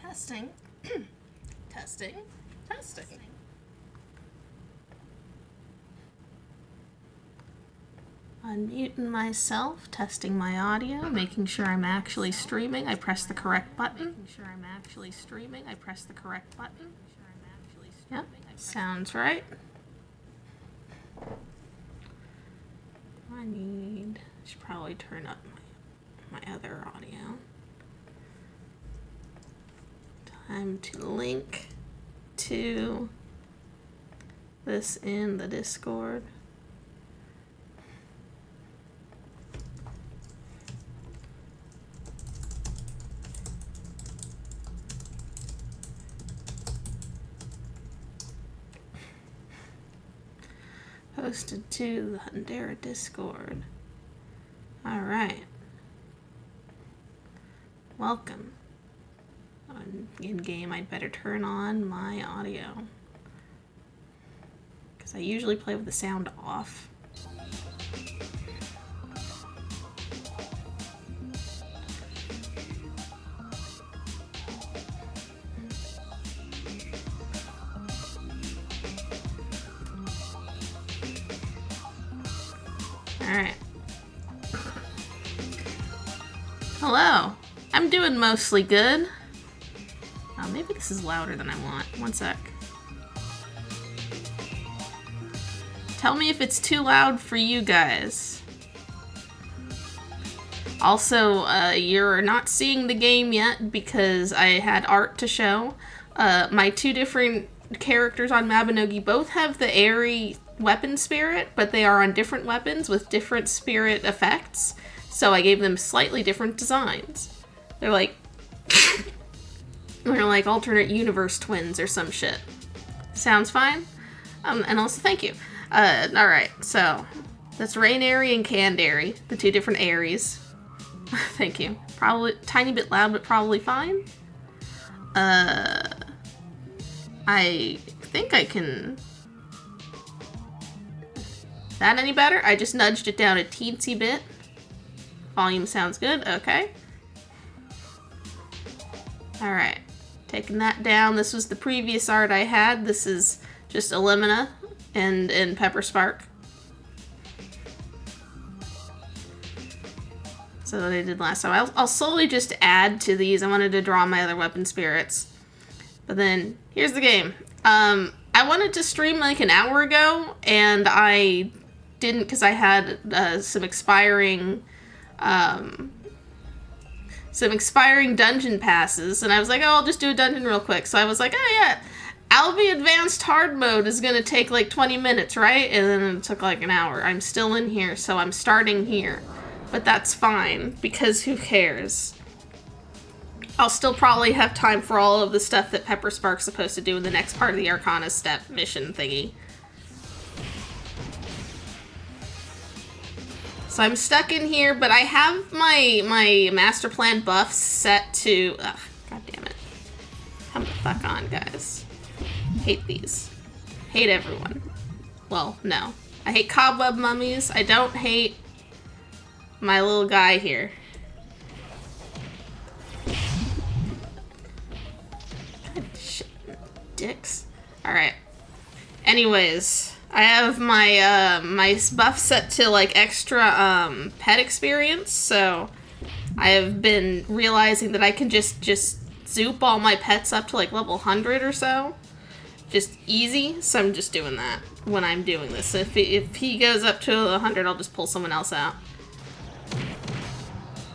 Testing. Testing. Testing. Unmuting myself, testing my audio, making sure I'm actually streaming. I press the correct button. Yep, sounds right. I should probably turn up my other audio. Time to link to this in the Discord. Posted to the Hundera Discord. Alright. Welcome. In game, I'd better turn on my audio, because I usually play with the sound off. Alright. Hello. I'm doing mostly good. Oh, maybe this is louder than I want. One sec. Tell me if it's too loud for you guys. Also, you're not seeing the game yet because I had art to show. My two different characters on Mabinogi both have the airy weapon spirit, but they are on different weapons with different spirit effects. So I gave them slightly different designs. They're like... They're like alternate universe twins or some shit. Sounds fine? And also thank you. Alright, so that's Rainary and Candary, the two different Aries. Thank you. Probably tiny bit loud, but probably fine. I think I can... That any better? I just nudged it down a teensy bit. Volume sounds good, okay. Alright. Taking that down. This was the previous art I had. This is just Elimina and Pepperspark. So what I did last time. I'll slowly just add to these. I wanted to draw my other weapon spirits. But then, here's the game. I wanted to stream like an hour ago, and I didn't because I had some expiring dungeon passes, and I was like, oh, I'll just do a dungeon real quick. So I was like, oh yeah, Alvi Advanced Hard Mode is gonna take like 20 minutes, right? And then it took like an hour. I'm still in here, so I'm starting here. But that's fine, because who cares? I'll still probably have time for all of the stuff that Pepperspark's supposed to do in the next part of the Arcana Step mission thingy. So I'm stuck in here, but I have my master plan buffs set to... Ugh, god damn it. Come the fuck on, guys. Hate these. Hate everyone. Well, no. I hate cobweb mummies. I don't hate my little guy here. God shit. Dicks. Alright. Anyways... I have my my buff set to like extra pet experience, so I have been realizing that I can just zoop all my pets up to like level 100 or so. Just easy, so I'm just doing that when I'm doing this. So if he goes up to 100, I'll just pull someone else out.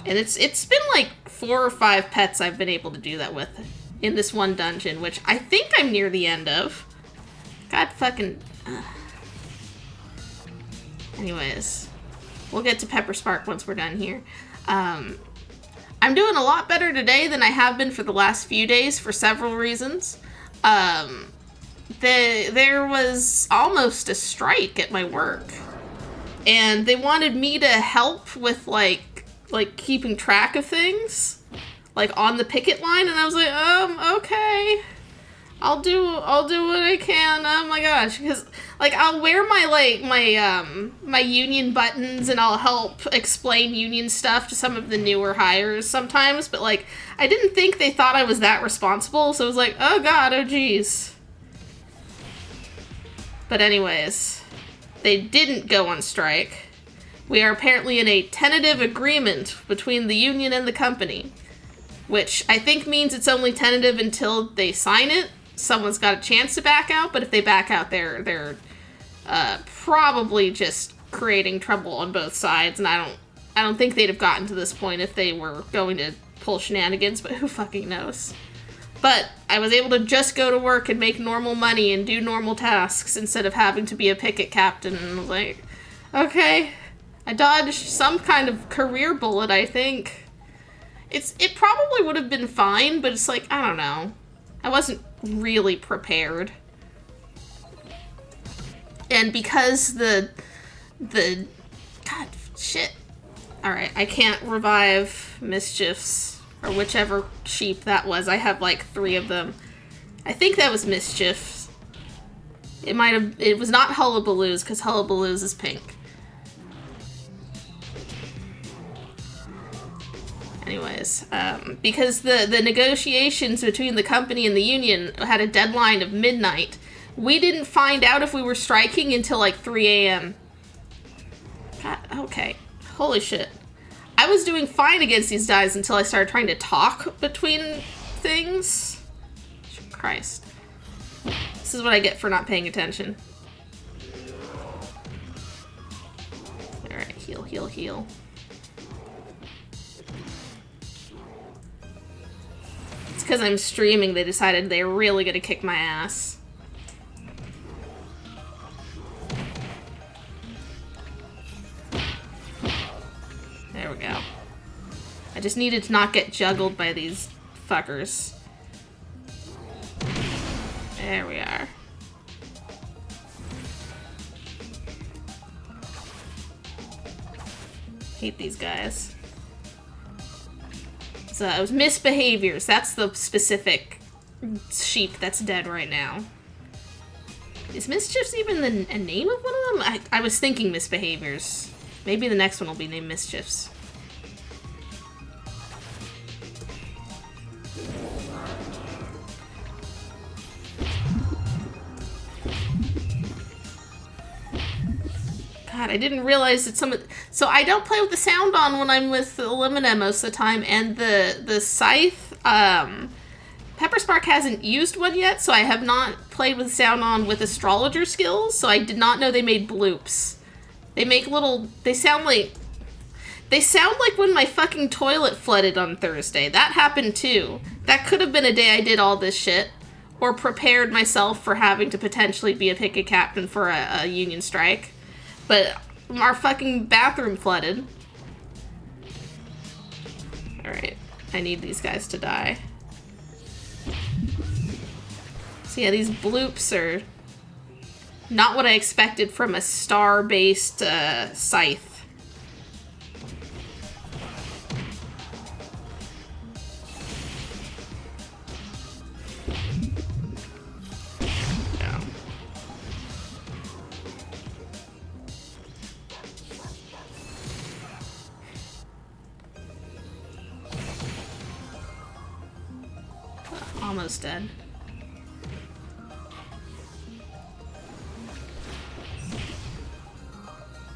And it's been like 4 or 5 pets I've been able to do that with in this one dungeon, which I think I'm near the end of. God fucking... Anyways, we'll get to Pepperspark once we're done here. I'm doing a lot better today than I have been for the last few days for several reasons. There was almost a strike at my work, and they wanted me to help with like keeping track of things, like on the picket line, and I was like, okay. I'll do what I can. Oh my gosh, because like I'll wear my union buttons and I'll help explain union stuff to some of the newer hires sometimes, but like I didn't think they thought I was that responsible, so it was like, oh god, oh geez. But anyways, they didn't go on strike. We are apparently in a tentative agreement between the union and the company, which I think means it's only tentative until they sign it. Someone's got a chance to back out, but if they back out, they're probably just creating trouble on both sides, and I don't think they'd have gotten to this point if they were going to pull shenanigans, but who fucking knows. But I was able to just go to work and make normal money and do normal tasks instead of having to be a picket captain, and I was like, okay, I dodged some kind of career bullet, I think. It probably would have been fine, but it's like, I don't know. I wasn't really prepared. And because the god, shit. Alright, I can't revive Mischiefs, or whichever sheep that was. I have like 3 of them. I think that was Mischiefs. It was not Hullabaloo's, because Hullabaloo's is pink. Anyways, because the negotiations between the company and the union had a deadline of midnight, we didn't find out if we were striking until like 3 a.m. God, okay. Holy shit. I was doing fine against these guys until I started trying to talk between things. Christ. This is what I get for not paying attention. Alright, heal, heal, heal. Because I'm streaming, they decided they're really gonna kick my ass. There we go. I just needed to not get juggled by these fuckers. There we are. Hate these guys. So it was misbehaviors. That's the specific sheep that's dead right now. Is Mischiefs even a name of one of them? I was thinking misbehaviors. Maybe the next one will be named Mischiefs. God, I didn't realize that so I don't play with the sound on when I'm with Elimina most of the time, and the scythe, Pepperspark hasn't used one yet, so I have not played with sound on with astrologer skills, so I did not know they made bloops. They sound like when my fucking toilet flooded on Thursday. That happened too. That could have been a day I did all this shit, or prepared myself for having to potentially be a picket captain for a union strike. But our fucking bathroom flooded. Alright, I need these guys to die. So yeah, these bloops are not what I expected from a star-based scythe. Almost dead.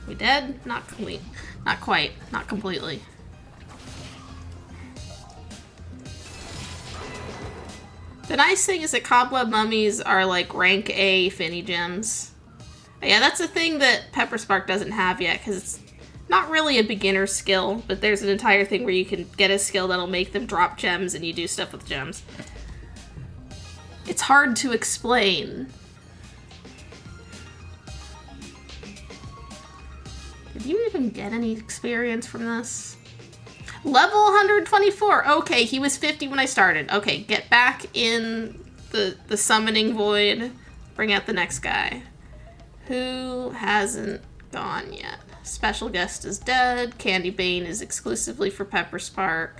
We dead? Not complete. Not quite. Not completely. The nice thing is that cobweb mummies are like rank A finny gems. Yeah, that's a thing that Pepperspark doesn't have yet, because it's not really a beginner skill, but there's an entire thing where you can get a skill that'll make them drop gems and you do stuff with gems. It's hard to explain. Did you even get any experience from this? Level 124. Okay, he was 50 when I started. Okay, get back in the summoning void. Bring out the next guy. Who hasn't gone yet? Special guest is dead. Candy Bane is exclusively for Pepperspark.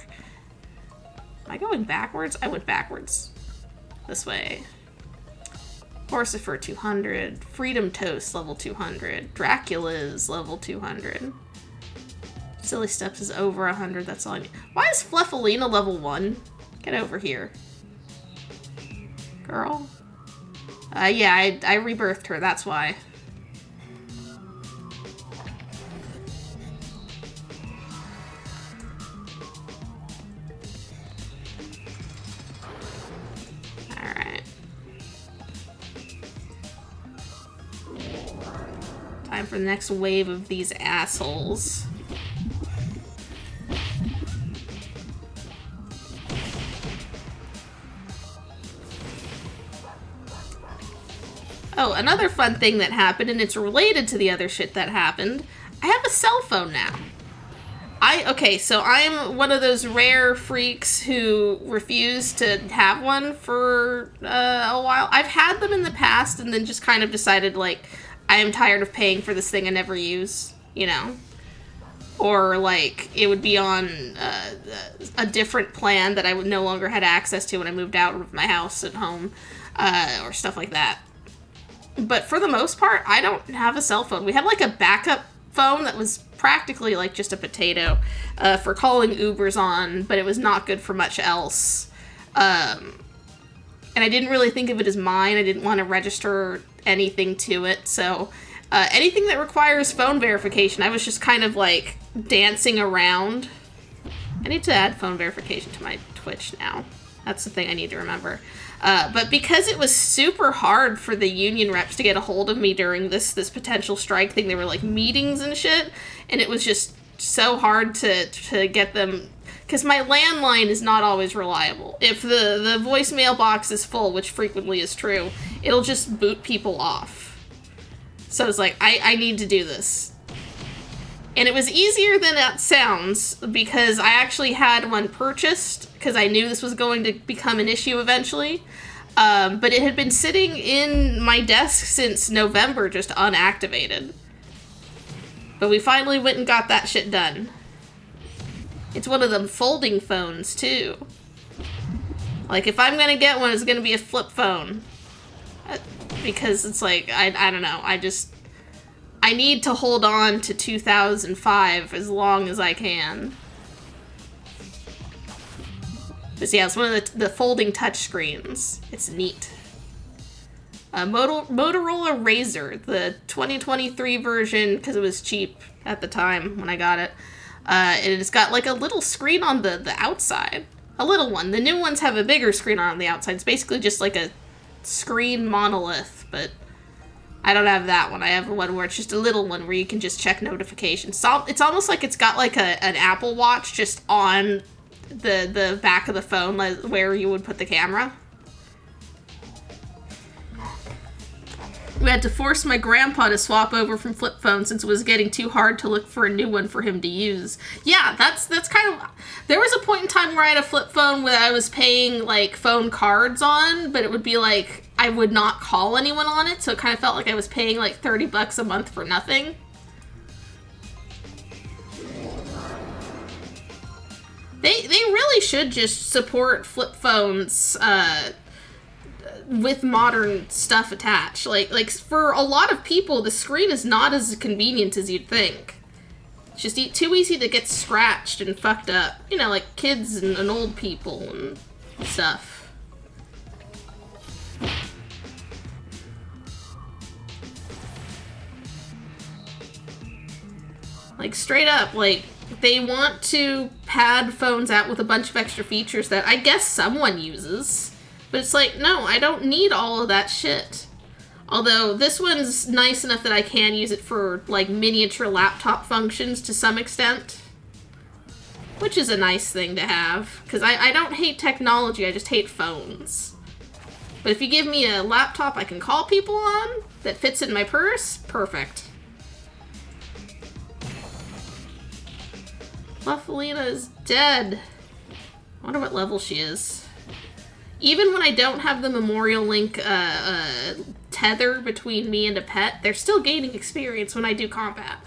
Am I going backwards? I went backwards. This way. Horsifer 200. Freedom Toast level 200. Dracula's level 200. Silly Steps is over 100. That's all I need. Why is Fluffalina level 1? Get over here. Girl. Yeah, I rebirthed her. That's why. Time for the next wave of these assholes. Oh, another fun thing that happened, and it's related to the other shit that happened. I have a cell phone now. Okay, so I'm one of those rare freaks who refuse to have one for a while. I've had them in the past and then just kind of decided, like, I am tired of paying for this thing I never use, you know? Or, like, it would be on a different plan that I would no longer had access to when I moved out of my house at home, or stuff like that. But for the most part, I don't have a cell phone. We had, like, a backup phone that was practically, like, just a potato for calling Ubers on, but it was not good for much else. And I didn't really think of it as mine. I didn't want to register anything to it, so anything that requires phone verification, I was just kind of, like, dancing around. I need to add phone verification to my Twitch now. That's the thing I need to remember. But because it was super hard for the union reps to get a hold of me during this potential strike thing, there were, like, meetings and shit, and it was just so hard to get them, because my landline is not always reliable. If the voicemail box is full, which frequently is true, it'll just boot people off. So it's like, I need to do this. And it was easier than it sounds, because I actually had one purchased, because I knew this was going to become an issue eventually. But it had been sitting in my desk since November, just unactivated. But we finally went and got that shit done. It's one of them folding phones, too. Like, if I'm gonna get one, it's gonna be a flip phone. Because it's like, I don't know, I need to hold on to 2005 as long as I can. But yeah, it's one of the folding touchscreens. It's neat. Motorola Razr, the 2023 version, because it was cheap at the time when I got it. And it's got like a little screen on the outside. A little one. The new ones have a bigger screen on the outside. It's basically just like a screen monolith, but I don't have that one. I have one where it's just a little one where you can just check notifications. So it's almost like it's got like an Apple Watch just on the back of the phone, like where you would put the camera. We had to force my grandpa to swap over from flip phone since it was getting too hard to look for a new one for him to use. Yeah, that's kind of... There was a point in time where I had a flip phone where I was paying, like, phone cards on, but it would be like, I would not call anyone on it, so it kind of felt like I was paying, like, $30 a month for nothing. They really should just support flip phones, with modern stuff attached. Like for a lot of people, the screen is not as convenient as you'd think. It's just too easy to get scratched and fucked up. You know, like kids and old people and stuff. Like, straight up, like, they want to pad phones out with a bunch of extra features that I guess someone uses. But it's like, no, I don't need all of that shit. Although, this one's nice enough that I can use it for, like, miniature laptop functions to some extent. Which is a nice thing to have. Because I don't hate technology, I just hate phones. But if you give me a laptop I can call people on, that fits in my purse, perfect. Fluffalina is dead. I wonder what level she is. Even when I don't have the Memorial Link tether between me and a pet, they're still gaining experience when I do combat.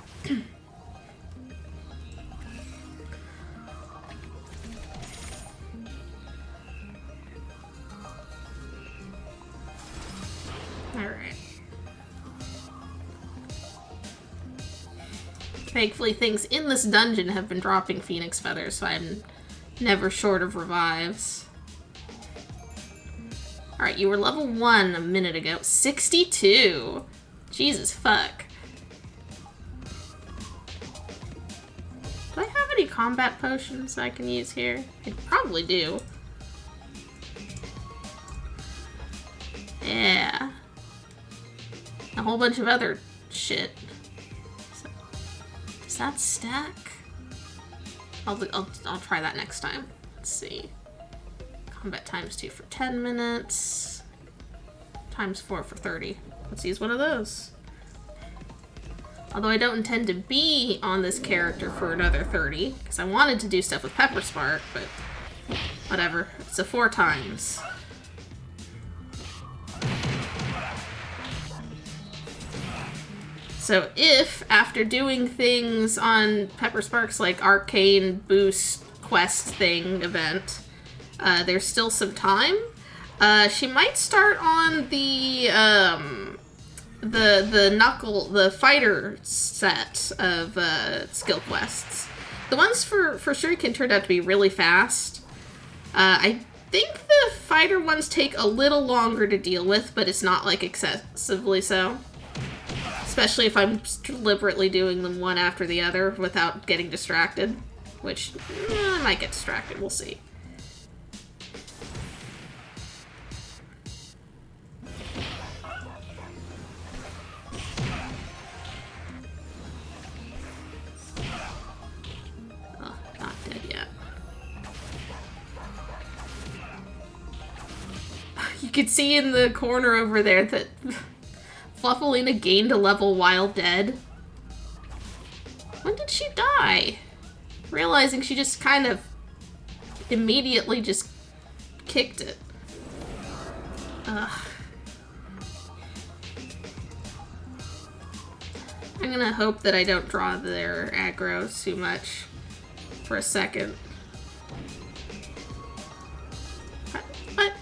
Alright. Thankfully, things in this dungeon have been dropping phoenix feathers, so I'm never short of revives. Alright, you were level 1 a minute ago. 62! Jesus fuck. Do I have any combat potions I can use here? I probably do. Yeah. A whole bunch of other shit. So, does that stack? I'll try that next time. Let's see. Combat ×2 for 10 minutes. ×4 for 30. Let's use one of those. Although I don't intend to be on this character for another 30, because I wanted to do stuff with Pepperspark, but whatever. It's a 4 times. So if, after doing things on Pepperspark's like arcane boost quest thing event, there's still some time, she might start on the fighter set of skill quests. The ones for Shuriken turned out to be really fast. I think the fighter ones take a little longer to deal with, but it's not like excessively so. Especially if I'm deliberately doing them one after the other without getting distracted. Which, I might get distracted, we'll see. Oh, not dead yet. You can see in the corner over there that Fluffalina gained a level while dead. When did she die? Realizing she just kind of immediately just kicked it. Ugh. I'm gonna hope that I don't draw their aggro too much for a second. What?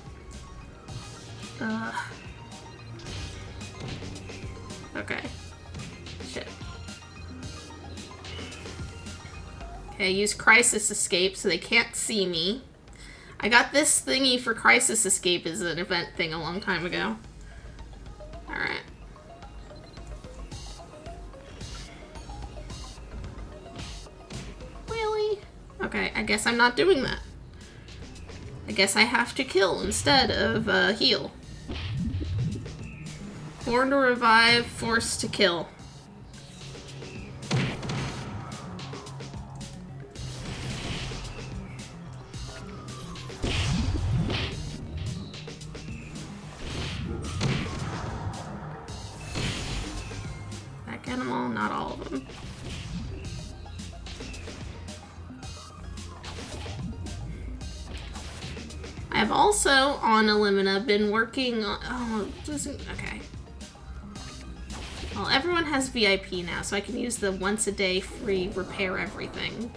Okay. Shit. Okay, use Crisis Escape so they can't see me. I got this thingy for Crisis Escape as an event thing a long time ago. Alright. Really? Okay, I guess I'm not doing that. I guess I have to kill instead of heal. Born to revive, forced to kill. Back animal, not all of them. I have also, on Elimina, been working on... Oh, okay. Well, everyone has VIP now, so I can use the once a day free repair everything.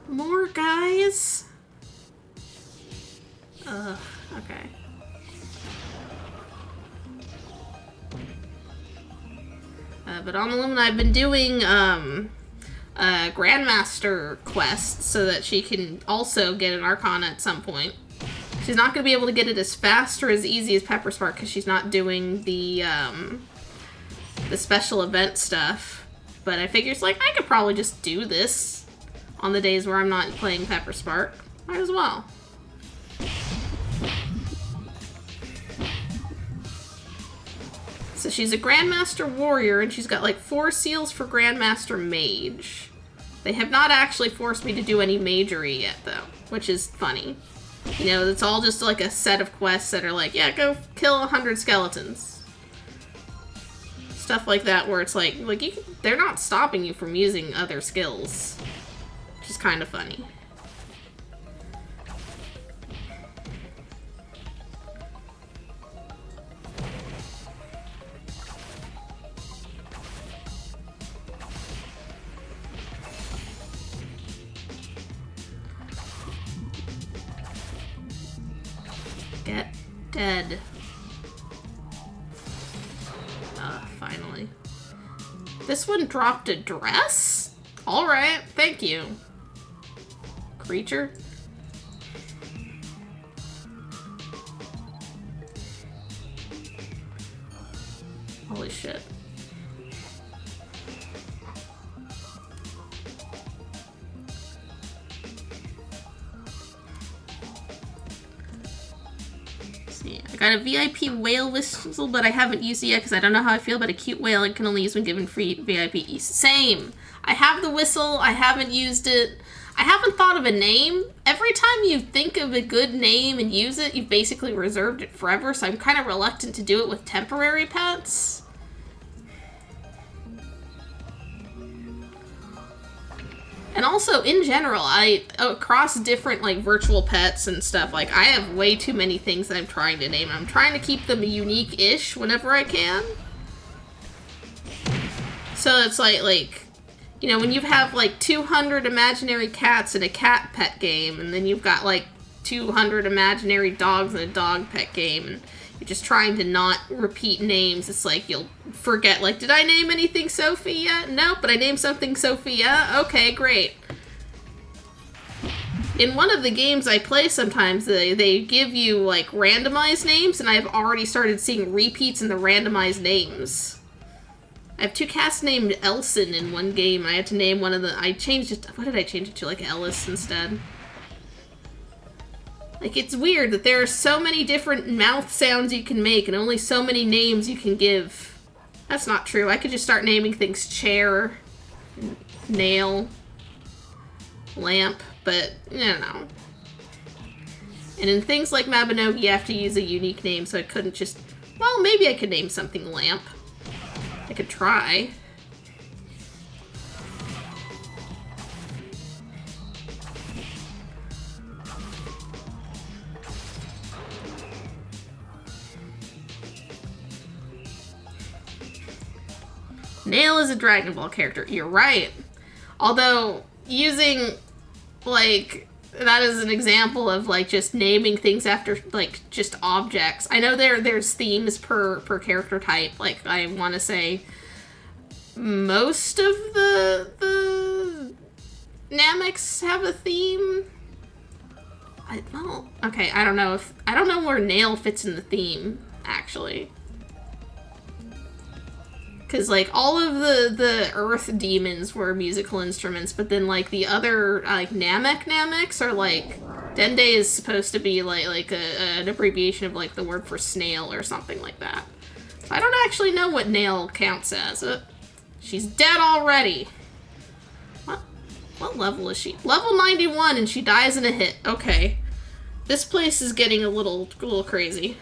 More guys? Ugh, okay. But on Elimina, I've been doing Grandmaster quests so that she can also get an Arcana at some point. She's not going to be able to get it as fast or as easy as Pepperspark because she's not doing the special event stuff. But I figure it's like, I could probably just do this on the days where I'm not playing Pepperspark. Might as well. So she's a Grandmaster Warrior, and she's got like 4 seals for Grandmaster Mage. They have not actually forced me to do any magery yet, though, which is funny. You know, it's all just like a set of quests that are like, yeah, go kill 100 skeletons. Stuff like that, where it's like they're not stopping you from using other skills, which is kind of funny. Get dead. This one dropped a dress? Alright, thank you. Creature? Holy shit. I got a VIP whale whistle, but I haven't used it yet because I don't know how I feel about a cute whale. I can only use when given free VIP. Same. I have the whistle. I haven't used it. I haven't thought of a name. Every time you think of a good name and use it, you've basically reserved it forever, so I'm kind of reluctant to do it with temporary pets. And also, in general, across different, like, virtual pets and stuff, like, I have way too many things that I'm trying to name. I'm trying to keep them unique-ish whenever I can. So it's like, you know, when you have, like, 200 imaginary cats in a cat pet game, and then you've got, like, 200 imaginary dogs in a dog pet game, and you're just trying to not repeat names, it's like you'll forget, like, did I name anything Sophia? Nope, but I named something Sophia. Okay, great. In one of the games I play sometimes, they give you, like, randomized names, and I've already started seeing repeats in the randomized names. I have 2 cats named Elson in one game. I had to name one of the... I changed it... What did I change it to? Like, Ellis instead. Like, it's weird that there are so many different mouth sounds you can make and only so many names you can give. That's not true. I could just start naming things chair, nail, lamp, but, you know. And in things like Mabinogi, you have to use a unique name, so I couldn't just... Well, maybe I could name something lamp. I could try. Nail is a Dragon Ball character. You're right. Although, using, like, that is an example of, like, just naming things after, like, just objects. I know there's themes per character type. Like, I want to say most of the Namex have a theme. Well, okay, I don't know where Nail fits in the theme, actually. Because, like, all of the earth demons were musical instruments, but then, like, the other, like, Namex are, like, Dende is supposed to be, like an abbreviation of, like, the word for snail or something like that. So I don't actually know what Nail counts as. She's dead already. What level is she? Level 91, and she dies in a hit. Okay. This place is getting a little crazy.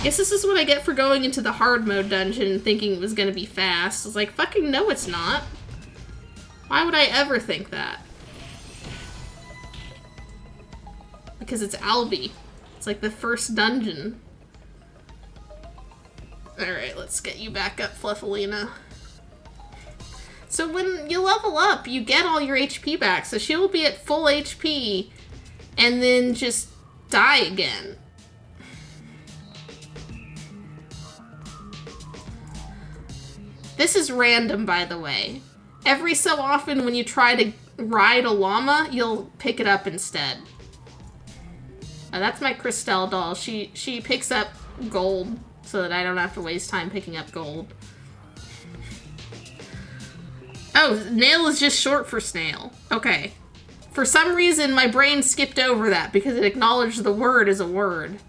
Guess this is what I get for going into the hard mode dungeon and thinking it was gonna be fast. It's like, fucking no, it's not. Why would I ever think that? Because it's Albi. It's like the first dungeon. Alright, let's get you back up, Fluffalina. So when you level up, you get all your HP back. So she will be at full HP and then just die again. This is random, by the way. Every so often when you try to ride a llama, you'll pick it up instead. That's my Christelle doll. She picks up gold so that I don't have to waste time picking up gold. Oh, nail is just short for snail. Okay. For some reason, my brain skipped over that because it acknowledged the word as a word.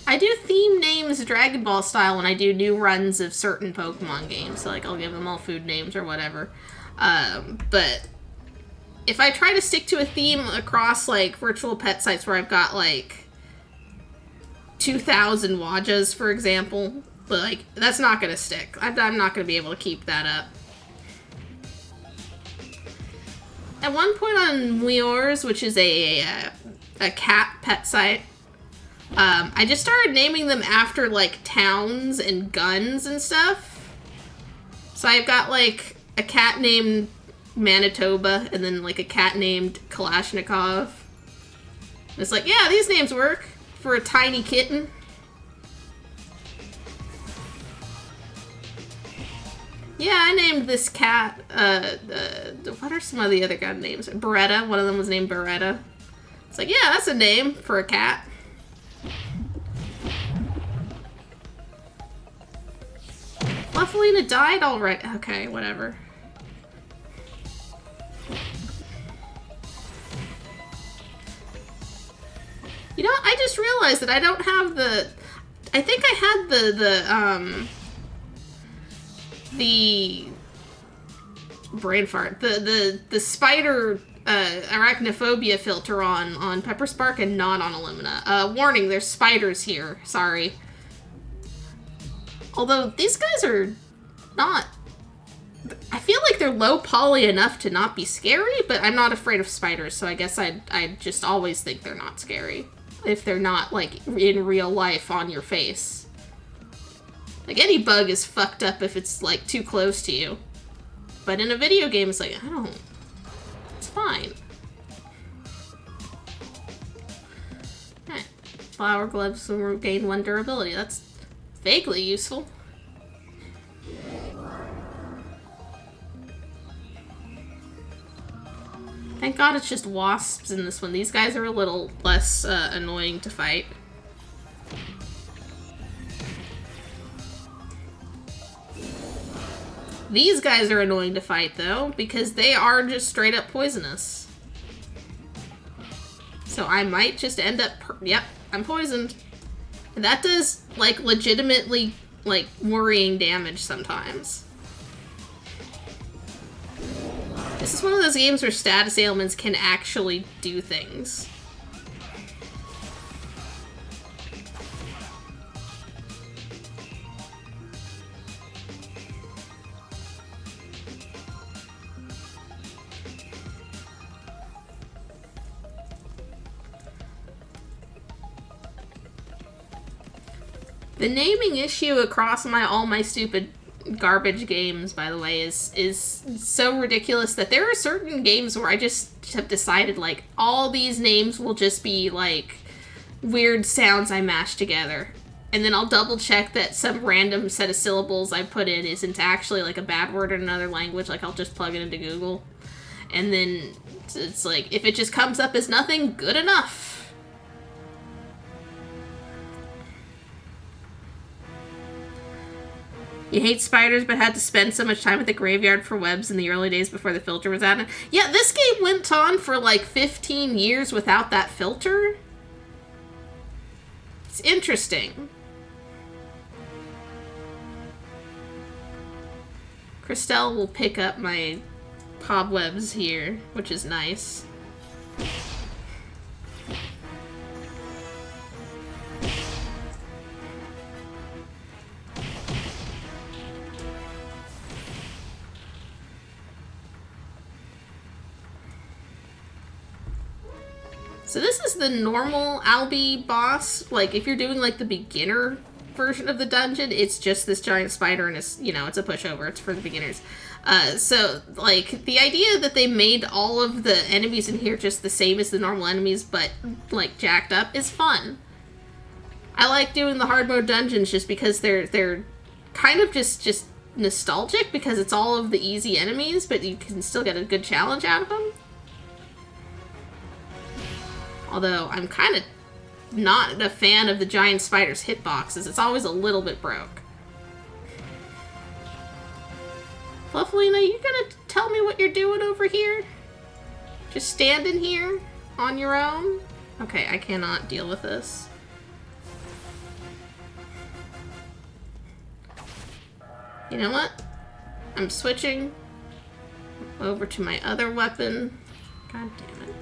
I do theme names Dragon Ball style when I do new runs of certain Pokemon games. So, like, I'll give them all food names or whatever. But if I try to stick to a theme across, like, virtual pet sites where I've got, like, 2,000 Wajas, for example, but, like, that's not going to stick. I'm not going to be able to keep that up. At one point on Muirs, which is a cat pet site, I just started naming them after, like, towns and guns and stuff. So I've got, like, a cat named Manitoba, and then, like, a cat named Kalashnikov. It's like, yeah, these names work for a tiny kitten. Yeah, I named this cat, what are some of the other gun names? Beretta, one of them was named Beretta. It's like, yeah, that's a name for a cat. Fluffalina died already. Okay, whatever. You know, I just realized that I don't have the... I think I had the brain fart. The spider arachnophobia filter on Pepperspark and not on Elimina. Warning, there's spiders here. Sorry. Although, these guys are not... I feel like they're low poly enough to not be scary, but I'm not afraid of spiders, so I guess I just always think they're not scary. If they're not, like, in real life on your face. Like, any bug is fucked up if it's, like, too close to you. But in a video game, it's like, I don't... It's fine. Alright. Flower gloves will gain 1 durability. That's vaguely useful. Thank God it's just wasps in this one. These guys are a little less annoying to fight. These guys are annoying to fight, though, because they are just straight up poisonous. So I might just end up... Yep, I'm poisoned. And that does, like, legitimately, like, worrying damage sometimes. This is one of those games where status ailments can actually do things. The naming issue across all my stupid garbage games, by the way, is so ridiculous that there are certain games where I just have decided, like, all these names will just be, like, weird sounds I mash together. And then I'll double check that some random set of syllables I put in isn't actually, like, a bad word in another language. Like, I'll just plug it into Google. And then it's like, if it just comes up as nothing, good enough. You hate spiders, but had to spend so much time at the graveyard for webs in the early days before the filter was added. Yeah, this game went on for like 15 years without that filter. It's interesting. Christelle will pick up my cobwebs here, which is nice. So this is the normal Albi boss. Like, if you're doing, like, the beginner version of the dungeon, it's just this giant spider and it's, you know, it's a pushover. It's for the beginners. So, like, the idea that they made all of the enemies in here just the same as the normal enemies, but, like, jacked up, is fun. I like doing the hard mode dungeons just because they're kind of just nostalgic, because it's all of the easy enemies, but you can still get a good challenge out of them. Although, I'm kind of not a fan of the giant spider's hitboxes. It's always a little bit broke. Fluffalina, you gonna tell me what you're doing over here? Just standing here on your own? Okay, I cannot deal with this. You know what? I'm switching over to my other weapon. God damn it.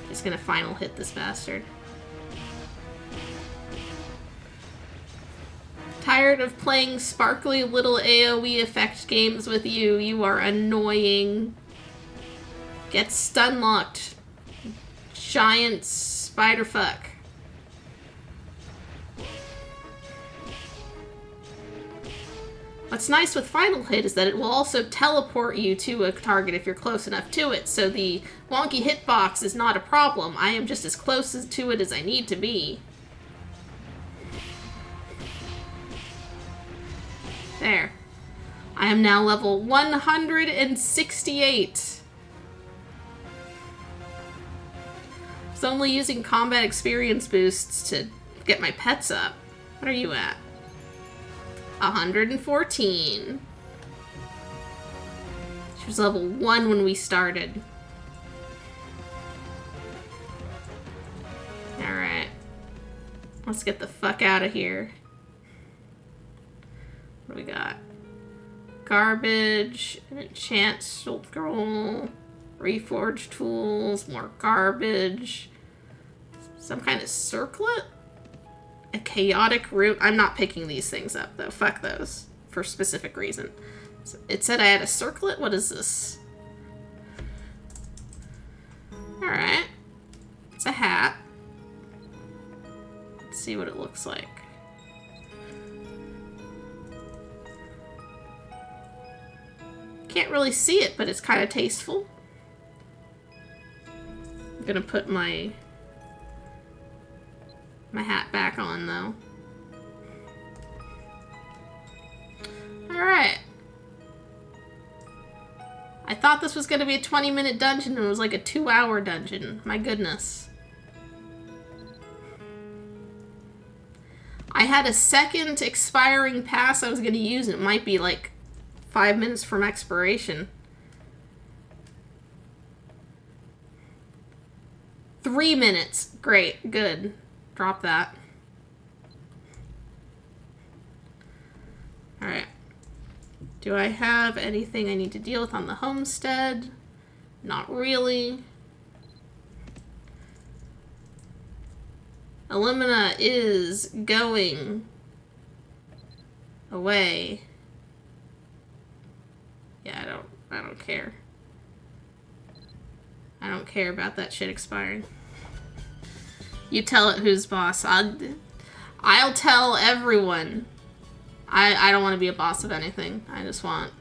Just gonna final hit this bastard. Tired of playing sparkly little AoE effect games with you. You are annoying. Get stun locked. Giant spider fuck. What's nice with Final Hit is that it will also teleport you to a target if you're close enough to it, so the wonky hitbox is not a problem. I am just as close to it as I need to be. There. I am now level 168. I was only using combat experience boosts to get my pets up. What are you at? 114. She was level 1 when we started. Alright. Let's get the fuck out of here. What do we got? Garbage, an enchant scroll, reforged tools, more garbage, some kind of circlet? A chaotic root. I'm not picking these things up, though. Fuck those. For a specific reason. So it said I had a circlet? What is this? Alright. It's a hat. Let's see what it looks like. Can't really see it, but it's kind of tasteful. I'm gonna put my hat back on, though. Alright. I thought this was gonna be a 20-minute dungeon, and it was like a 2-hour dungeon. My goodness. I had a second expiring pass I was gonna use, and it might be like 5 minutes from expiration. 3 minutes. Great. Good. Drop that. Alright. Do I have anything I need to deal with on the homestead? Not really. Elimina is going away. Yeah, I don't care. I don't care about that shit expiring. You tell it who's boss. I'll tell everyone. I don't want to be a boss of anything. I just want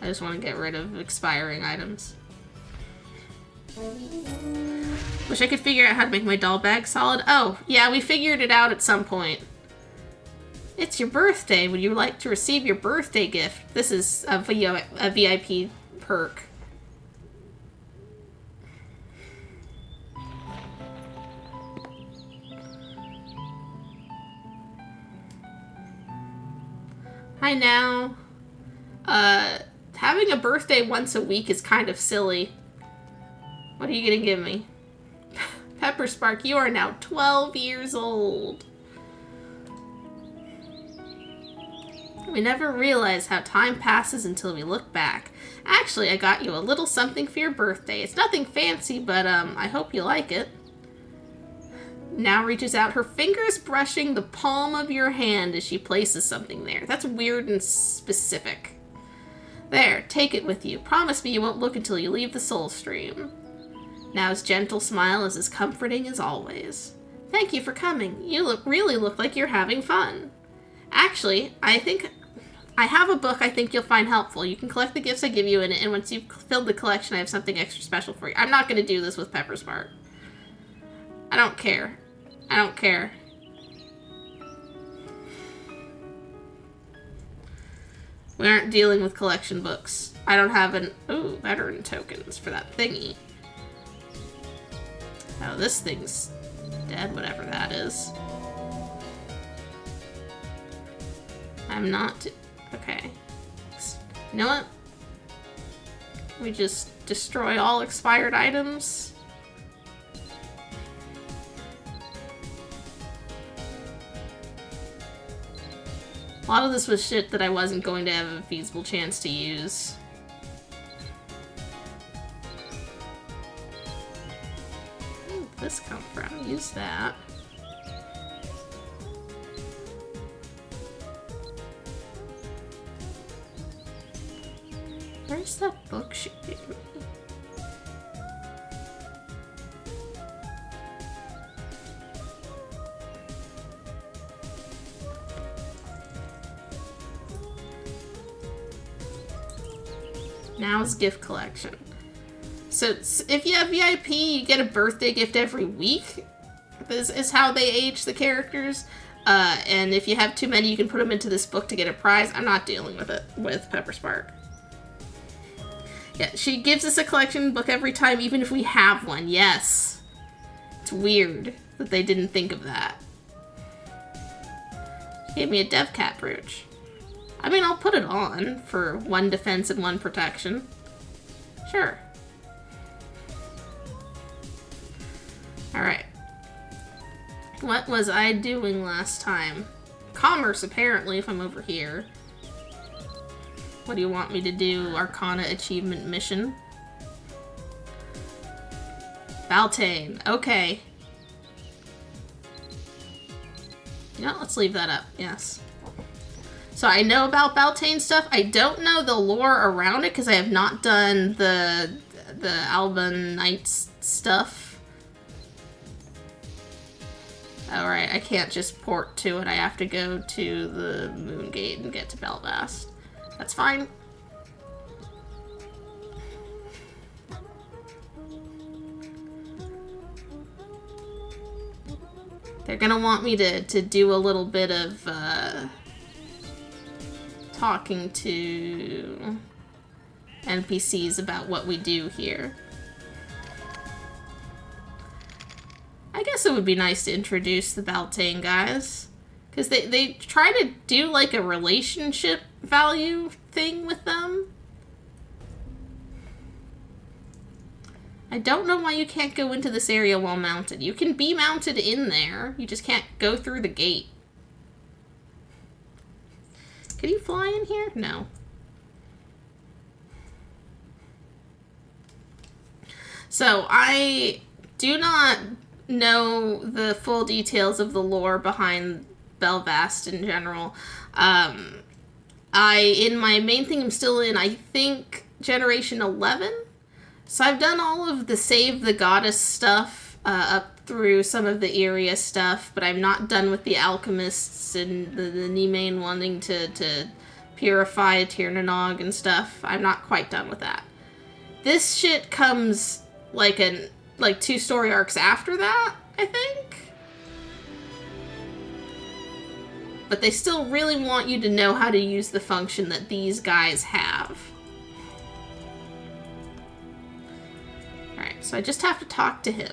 to get rid of expiring items. Wish I could figure out how to make my doll bag solid. Oh, yeah, we figured it out at some point. It's your birthday. Would you like to receive your birthday gift? This is a VIP perk. Hi now. Having a birthday once a week is kind of silly. What are you gonna give me? Pepperspark, you are now 12 years old. We never realize how time passes until we look back. Actually, I got you a little something for your birthday. It's nothing fancy, but I hope you like it. Now reaches out, her fingers brushing the palm of your hand as she places something there. That's weird and specific. There, take it with you. Promise me you won't look until you leave the soul stream. Now his gentle smile is as comforting as always. Thank you for coming. You really look like you're having fun. Actually, I think I have a book I think you'll find helpful. You can collect the gifts I give you in it, and once you've filled the collection, I have something extra special for you. I'm not going to do this with Pepperspark. I don't care. I don't care. We aren't dealing with collection books. I don't have an... Ooh, veteran tokens for that thingy. Oh, this thing's dead, whatever that is. I'm not... Okay. You know what? We just destroy all expired items. A lot of this was shit that I wasn't going to have a feasible chance to use. Where did this come from? Use that. Where's that book she gave me? Now's gift collection. So if you have VIP, you get a birthday gift every week. This is how they age the characters. And if you have too many, you can put them into this book to get a prize. I'm not dealing with it with Pepperspark. Yeah, she gives us a collection book every time, even if we have one. Yes. It's weird that they didn't think of that. She gave me a dev cat brooch. I mean, I'll put it on for 1 defense and 1 protection. Sure. Alright. What was I doing last time? Commerce, apparently, if I'm over here. What do you want me to do? Arcana achievement mission. Baltaine. Okay. Yeah, let's leave that up. Yes. So I know about Baltaine stuff. I don't know the lore around it because I have not done the Alban Knights stuff. Alright, I can't just port to it. I have to go to the Moon Gate and get to Belvast. That's fine. They're gonna want me to do a little bit of talking to NPCs about what we do here. I guess it would be nice to introduce the Baltaine guys. Because they try to do like a relationship value thing with them. I don't know why you can't go into this area while mounted. You can be mounted in there. You just can't go through the gate. Can you fly in here? No. So, I do not know the full details of the lore behind Belvast in general. In my main thing, I'm still in, I think, Generation 11. So I've done all of the Save the Goddess stuff up through some of the area stuff, but I'm not done with the alchemists and the Nimane wanting to purify Tirnanog and stuff. I'm not quite done with that. This shit comes like 2 story arcs after that, I think. But they still really want you to know how to use the function that these guys have. Alright, so I just have to talk to him.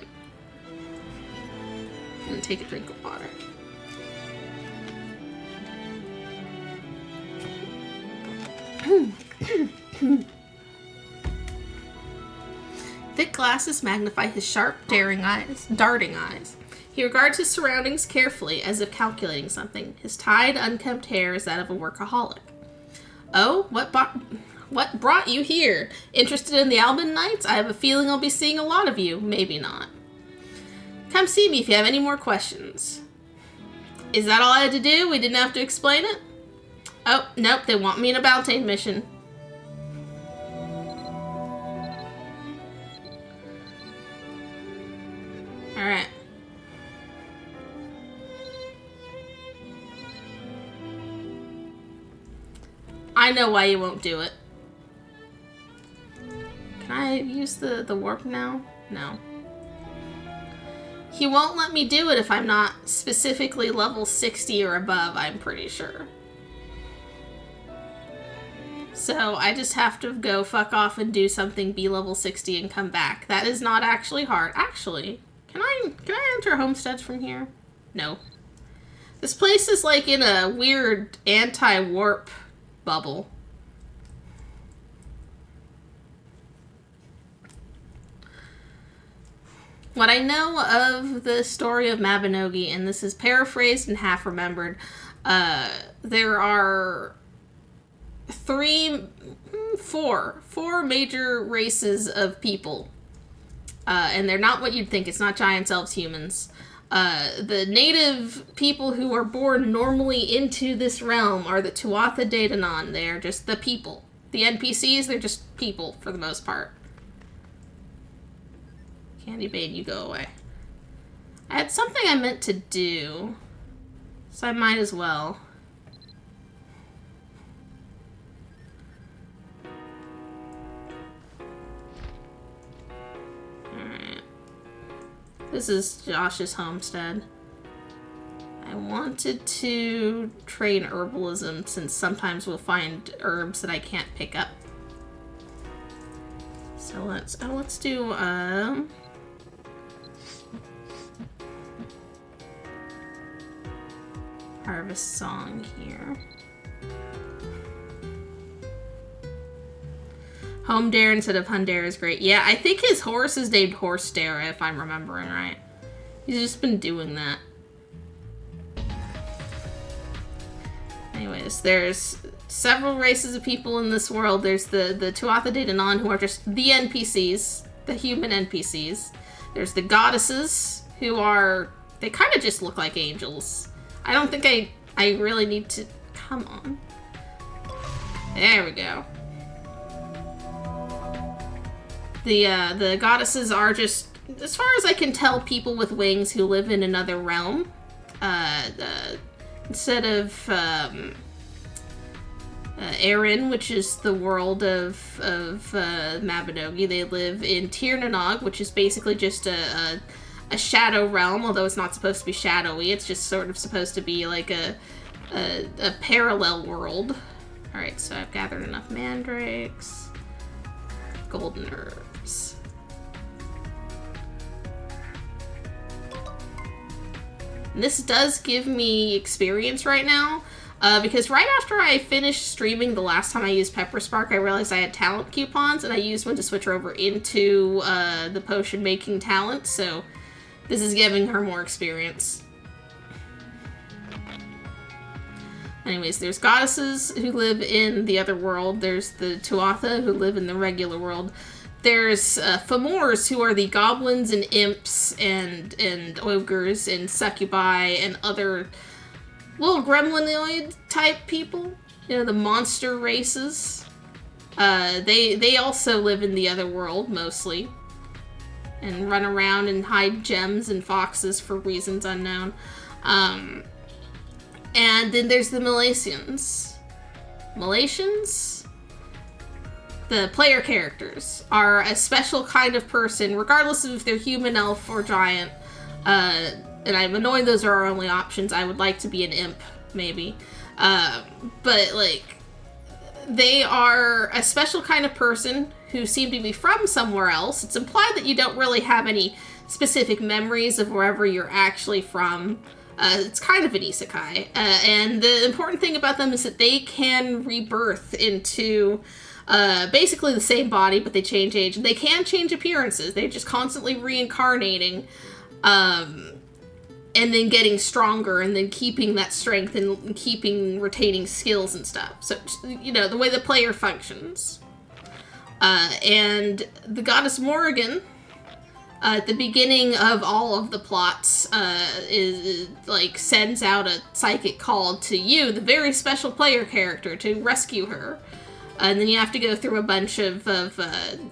And take a drink of water. Thick glasses magnify his sharp, darting eyes. He regards his surroundings carefully, as if calculating something. His tied, unkempt hair is that of a workaholic. Oh, what brought you here? Interested in the Alban Knights? I have a feeling I'll be seeing a lot of you. Maybe not. Come see me if you have any more questions. Is that all I had to do? We didn't have to explain it? Oh, nope, they want me in a Baltaine mission. Alright. I know why you won't do it. Can I use the warp now? No. He won't let me do it if I'm not specifically level 60 or above, I'm pretty sure. So I just have to go fuck off and do something, be level 60 and come back. That is not actually hard. Actually, can I enter homesteads from here? No. This place is like in a weird anti-warp bubble. What I know of the story of Mabinogi, and this is paraphrased and half remembered, there are four major races of people. And they're not what you'd think. It's not giants, elves, humans. The native people who are born normally into this realm are the Tuatha De Danann. They are just the people. The NPCs, they're just people for the most part. Candy Bane, you go away. I had something I meant to do, so I might as well. Alright. This is Josh's homestead. I wanted to train herbalism since sometimes we'll find herbs that I can't pick up. So let's do harvest song here. Home Dare instead of Hundare is great. Yeah, I think his horse is named Horse Dare if I'm remembering right. He's just been doing that. Anyways, there's several races of people in this world. There's the Tuatha De Danann, who are just the NPCs, the human NPCs. There's the goddesses, who are, they kind of just look like angels. I don't think I really need to, come on. There we go. The goddesses are just, as far as I can tell, people with wings who live in another realm. Instead of Erin, which is the world of Mabinogi, they live in Tir Nanog, which is basically just a shadow realm, although it's not supposed to be shadowy. It's just sort of supposed to be like a parallel world. Alright, so I've gathered enough mandrakes. Golden herbs. And this does give me experience right now, because right after I finished streaming the last time I used Pepperspark, I realized I had talent coupons, and I used one to switch her over into the potion making talent, so this is giving her more experience. Anyways, there's goddesses who live in the other world. There's the Tuatha who live in the regular world. There's Fomors, who are the goblins and imps and ogres and succubi and other little gremlinoid type people. You know, the monster races. They also live in the other world, mostly. And run around and hide gems and foxes for reasons unknown. And then there's the Malacians. Malacians? The player characters are a special kind of person, regardless of if they're human, elf, or giant. And I'm annoyed those are our only options. I would like to be an imp, maybe. But, like, they are a special kind of person who seem to be from somewhere else. It's implied that you don't really have any specific memories of wherever you're actually from. It's kind of an isekai. And the important thing about them is that they can rebirth into basically the same body, but they change age. And they can change appearances. They're just constantly reincarnating. And then getting stronger, and then keeping that strength, and retaining skills and stuff. So, you know, the way the player functions. And the goddess Morrigan, at the beginning of all of the plots, is like sends out a psychic call to you, the very special player character, to rescue her. And then you have to go through a bunch of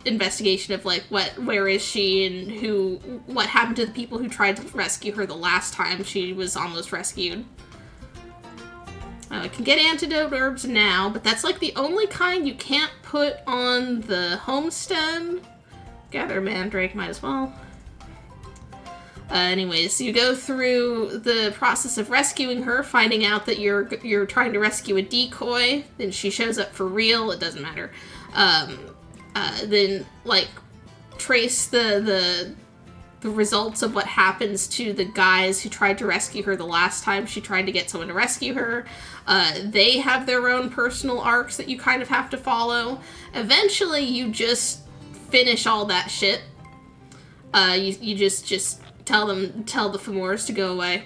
investigation of like where is she, and what happened to the people who tried to rescue her the last time she was almost rescued. I can get antidote herbs now, but that's like the only kind you can't put on the homestead. Gather mandrake, might as well. Anyways, you go through the process of rescuing her, finding out that you're trying to rescue a decoy. Then she shows up for real. It doesn't matter. Then like trace the results of what happens to the guys who tried to rescue her the last time she tried to get someone to rescue her. They have their own personal arcs that you kind of have to follow. Eventually, you just finish all that shit. You just tell the Fomors to go away,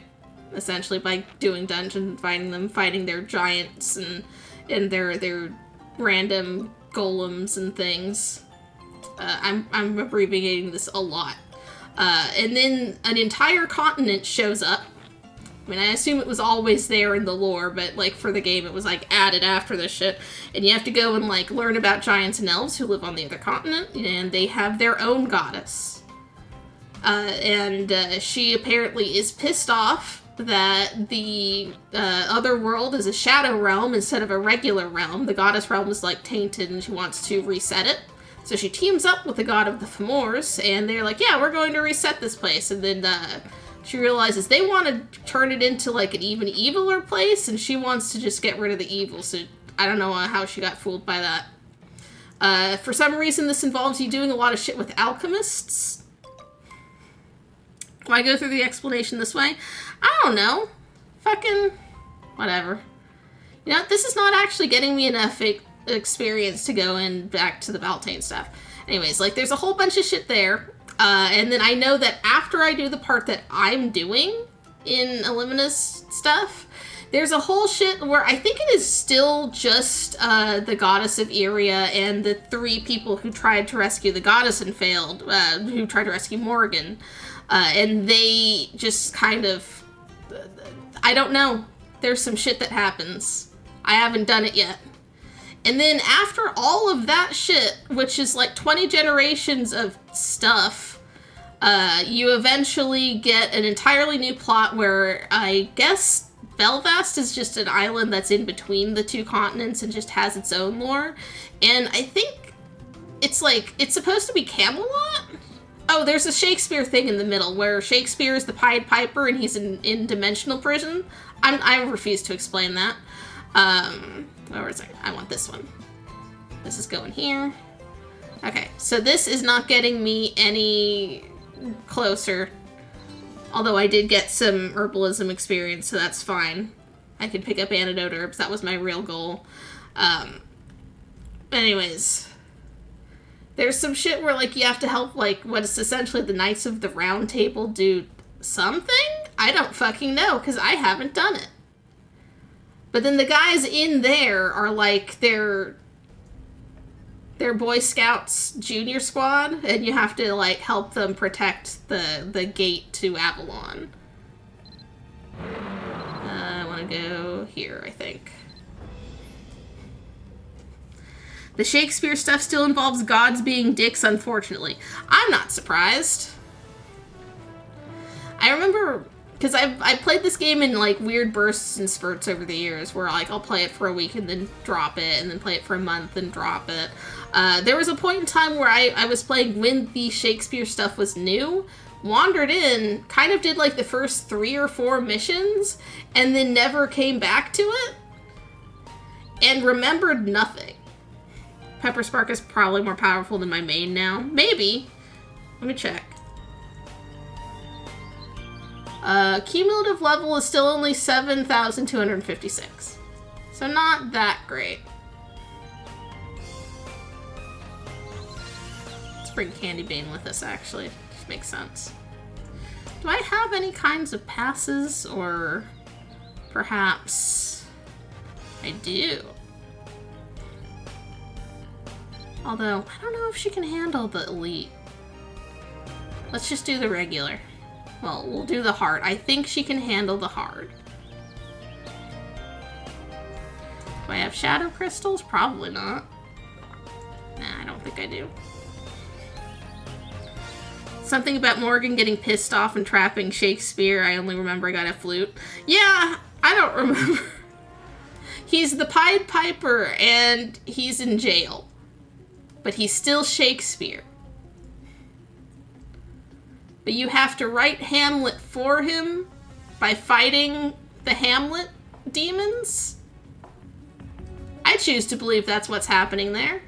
essentially, by doing dungeon, fighting their giants and their random golems and things. I'm abbreviating this a lot. And then an entire continent shows up, I mean, I assume it was always there in the lore, but, like, for the game, it was, like, added after this shit. And you have to go and, like, learn about giants and elves who live on the other continent, and they have their own goddess. She apparently is pissed off that the other world is a shadow realm instead of a regular realm. The goddess realm is, like, tainted, and she wants to reset it. So she teams up with the god of the Fomors, and they're like, yeah, we're going to reset this place. And then, she realizes they want to turn it into, like, an even eviler place, and she wants to just get rid of the evil, so I don't know how she got fooled by that. For some reason, this involves you doing a lot of shit with alchemists. Why go through the explanation this way? I don't know. Fucking whatever. You know, this is not actually getting me enough experience to go in back to the Beltane stuff. Anyways, like, there's a whole bunch of shit there. And then I know that after I do the part that I'm doing in Elimina's stuff, there's a whole shit where I think it is still just the goddess of Iria and the 3 people who tried to rescue the goddess and failed, who tried to rescue Morgan. And they just kind of, I don't know, there's some shit that happens. I haven't done it yet. And then after all of that shit, which is like 20 generations of stuff, you eventually get an entirely new plot where I guess Belfast is just an island that's in between the 2 continents and just has its own lore. And I think it's like, it's supposed to be Camelot? Oh, there's a Shakespeare thing in the middle where Shakespeare is the Pied Piper and he's in dimensional prison. I refuse to explain that. Where is it? I want this one. This is going here. Okay, so this is not getting me any closer. Although I did get some herbalism experience, so that's fine. I could pick up antidote herbs. That was my real goal. Anyways. There's some shit where, like, you have to help, like, what is essentially the Knights of the Round Table do something? I don't fucking know, because I haven't done it. But then the guys in there are, like, they're Boy Scouts junior squad, and you have to, like, help them protect the gate to Avalon. I want to go here, I think. The Shakespeare stuff still involves gods being dicks, unfortunately. I'm not surprised. I remember, because I played this game in, like, weird bursts and spurts over the years, where, like, I'll play it for a week and then drop it, and then play it for a month and drop it. There was a point in time where I was playing when the Shakespeare stuff was new, wandered in, kind of did, like, the first 3 or 4 missions, and then never came back to it, and remembered nothing. Pepperspark is probably more powerful than my main now. Maybe. Let me check. Cumulative level is still only 7,256. So not that great. Let's bring Candy Bane with us, actually. Just makes sense. Do I have any kinds of passes, or perhaps I do? Although, I don't know if she can handle the elite. Let's just do the regular. Well, we'll do the hard. I think she can handle the hard. Do I have shadow crystals? Probably not. Nah, I don't think I do. Something about Morgan getting pissed off and trapping Shakespeare. I only remember I got a flute. Yeah, I don't remember. He's the Pied Piper, and he's in jail. But he's still Shakespeare. But you have to write Hamlet for him by fighting the Hamlet demons? I choose to believe that's what's happening there.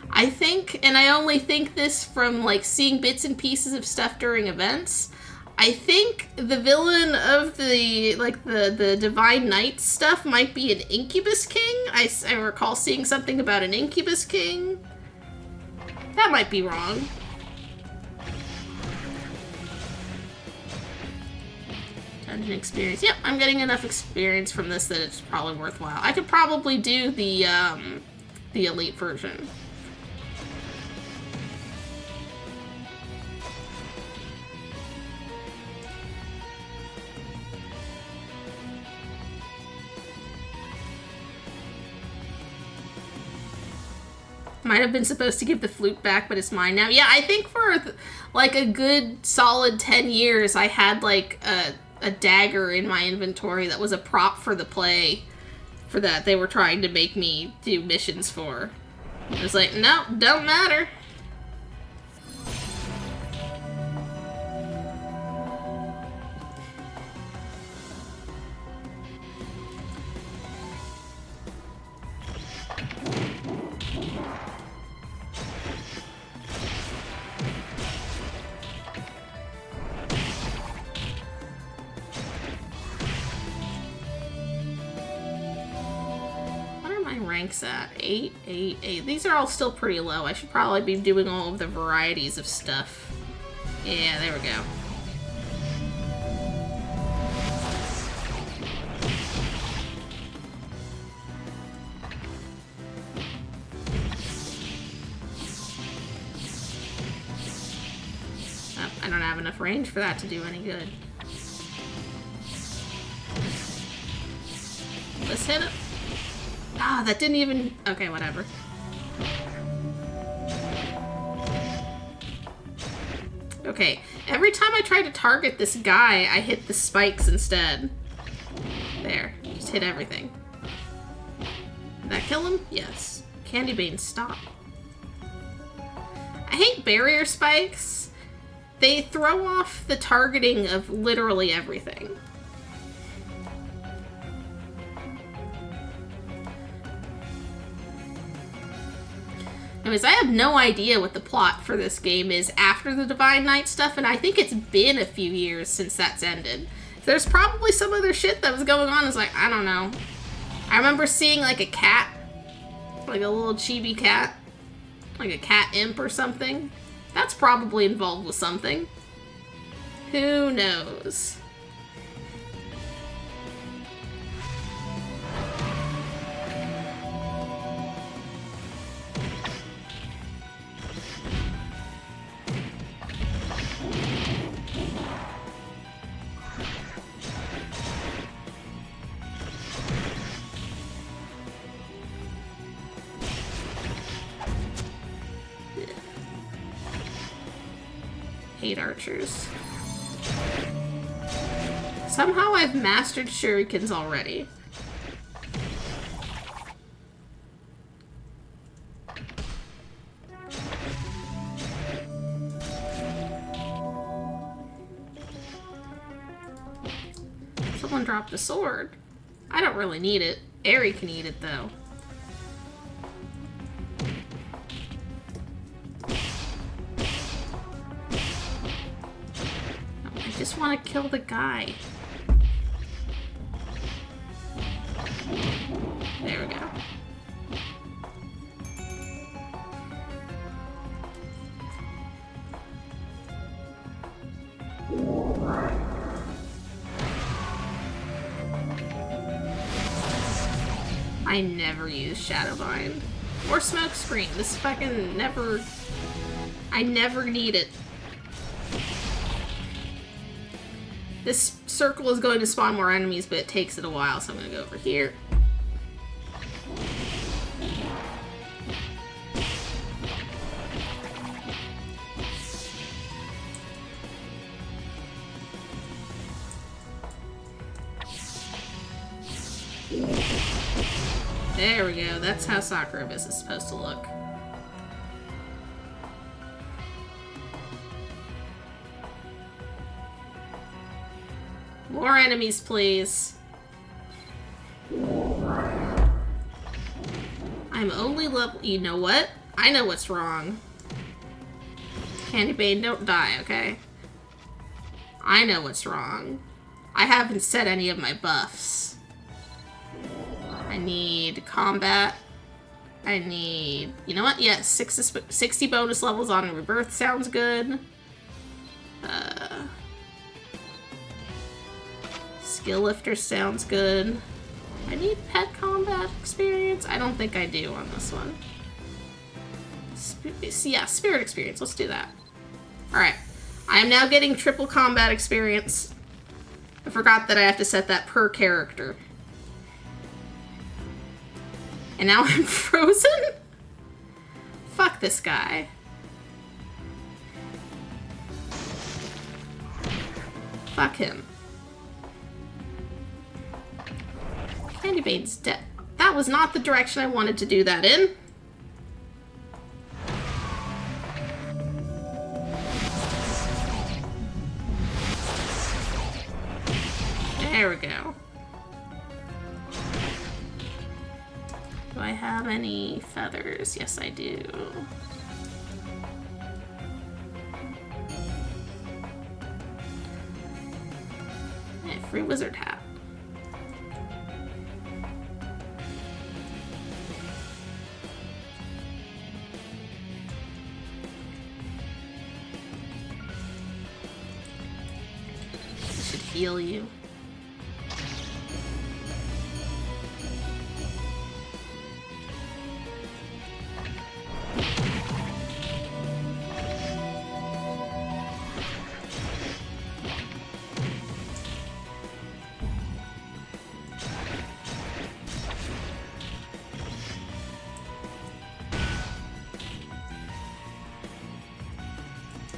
I think, and I only think this from, like, seeing bits and pieces of stuff during events, I think the villain of the, like, the Divine Knight stuff might be an Incubus King. I recall seeing something about an Incubus King. That might be wrong. Dungeon experience. Yep, I'm getting enough experience from this that it's probably worthwhile. I could probably do the elite version. Might have been supposed to give the flute back, but it's mine now. Yeah, I think for like a good solid 10 years, I had like a dagger in my inventory that was a prop for the play for that they were trying to make me do missions for. I was like, no, don't matter. Ranks at 8, 8, 8. These are all still pretty low. I should probably be doing all of the varieties of stuff. Yeah, there we go. Oh, I don't have enough range for that to do any good. Let's hit it. Ah, that didn't even... Okay, whatever. Okay, every time I try to target this guy, I hit the spikes instead. There, just hit everything. Did that kill him? Yes. Candy Bane, stop. I hate barrier spikes. They throw off the targeting of literally everything. Anyways, I have no idea what the plot for this game is after the Divine Knight stuff, and I think it's been a few years since that's ended. There's probably some other shit that was going on. It's like, I don't know. I remember seeing like a cat, like a little chibi cat, like a cat imp or something. That's probably involved with something. Who knows? Hate archers. Somehow I've mastered shurikens already. Someone dropped a sword. I don't really need it. Aerie can eat it though. I just want to kill the guy. There we go. I never use Shadowbind. Or Smokescreen. This fucking never... I never need it. This circle is going to spawn more enemies, but it takes it a while, so I'm going to go over here. There we go. That's how Sakura is supposed to look. More enemies, please. I'm only level... You know what? I know what's wrong. Candy Bane, don't die, okay? I know what's wrong. I haven't set any of my buffs. I need combat. I need... You know what? Yes, 60 bonus levels on Rebirth sounds good. Skill Lifter sounds good. I need pet combat experience? I don't think I do on this one. Yeah, spirit experience. Let's do that. Alright. I am now getting triple combat experience. I forgot that I have to set that per character. And now I'm frozen? Fuck this guy. Fuck him. Candy Bane's dead. That was not the direction I wanted to do that in. There we go. Do I have any feathers? Yes, I do. Hey, free wizard hat. Should heal you.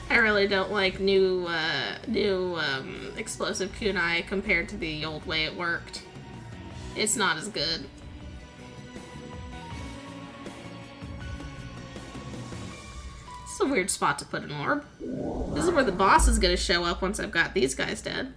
I really don't like new explosive kunai compared to the old way it worked. It's not as good. This is a weird spot to put an orb. This is where the boss is gonna show up once I've got these guys dead.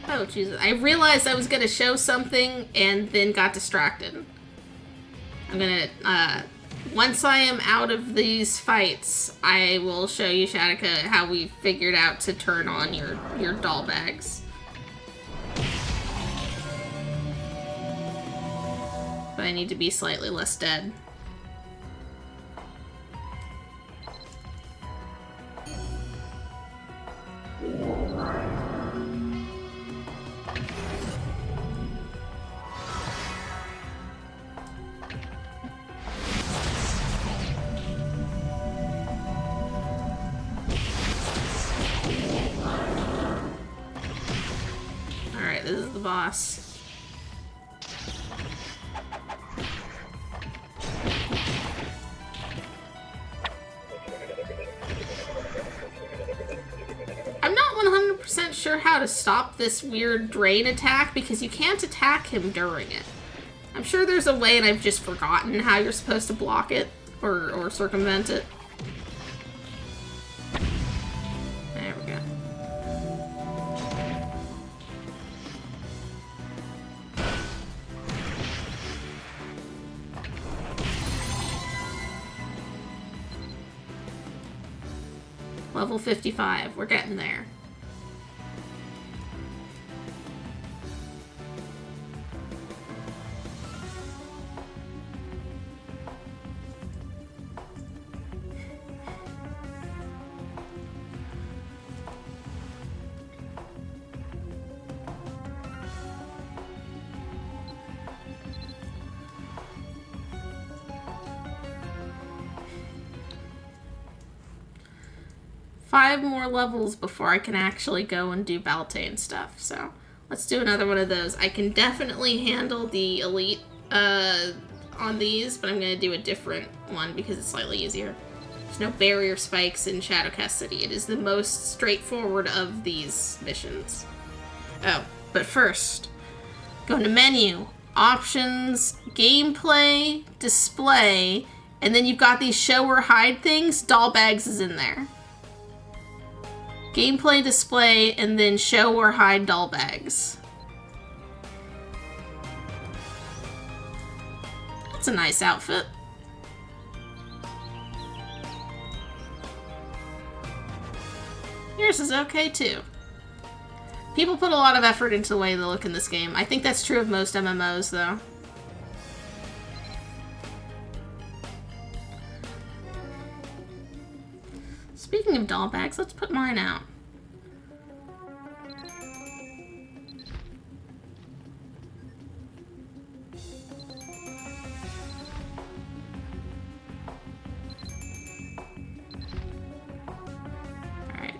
Oh, Jesus. I realized I was going to show something and then got distracted. I'm going to, once I am out of these fights, I will show you, Shadika, how we figured out to turn on your doll bags. But I need to be slightly less dead. Alright, this is the boss. I'm not 100% sure how to stop this weird drain attack because you can't attack him during it. I'm sure there's a way and I've just forgotten how you're supposed to block it or circumvent it. There we go. Level 55. We're getting there. Five more levels before I can actually go and do Beltane stuff, so let's do another one of those. I can definitely handle the elite on these, but I'm going to do a different one because it's slightly easier. There's no barrier spikes in Shadowcast City. It is the most straightforward of these missions. Oh, but first, go into menu, options, gameplay, display, and then you've got these show or hide things. Doll bags is in there. Gameplay, display, and then show or hide doll bags. That's a nice outfit. Yours is okay too. People put a lot of effort into the way they look in this game. I think that's true of most MMOs though. Speaking of doll bags, let's put mine out.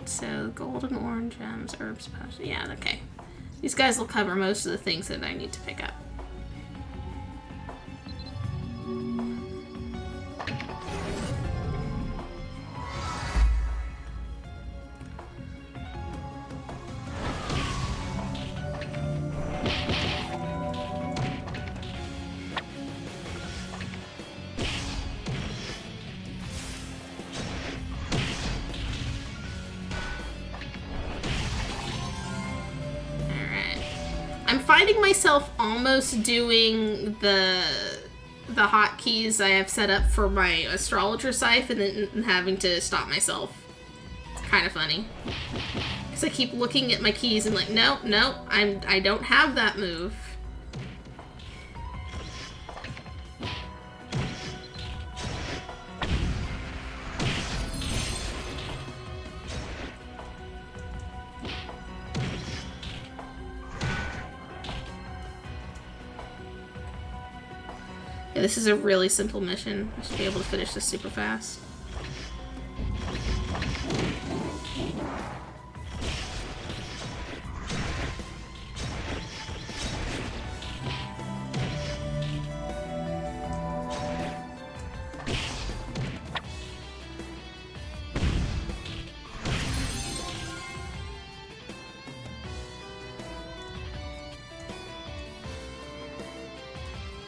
So, gold and orange gems, herbs, potion. Yeah, okay. These guys will cover most of the things that I need to pick up. I'm finding myself almost doing the hotkeys I have set up for my astrologer scythe and then having to stop myself. It's kind of funny. Because I keep looking at my keys and like, no, I don't have that move. Yeah, this is a really simple mission. I should be able to finish this super fast.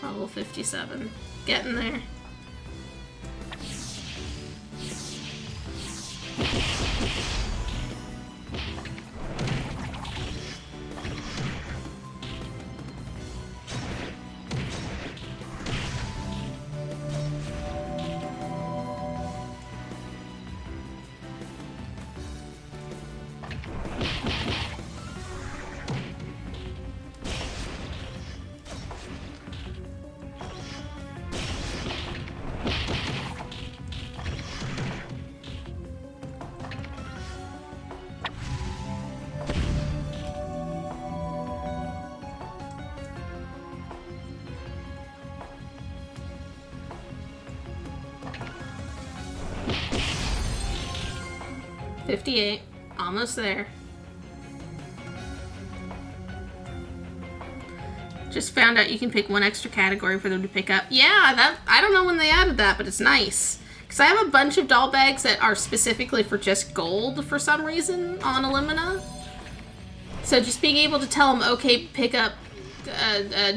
Level 57. Getting there. $58. Almost there. Just found out you can pick one extra category for them to pick up. Yeah, that I don't know when they added that, but it's nice. Because I have a bunch of doll bags that are specifically for just gold for some reason on Elimina. So just being able to tell them, okay, pick up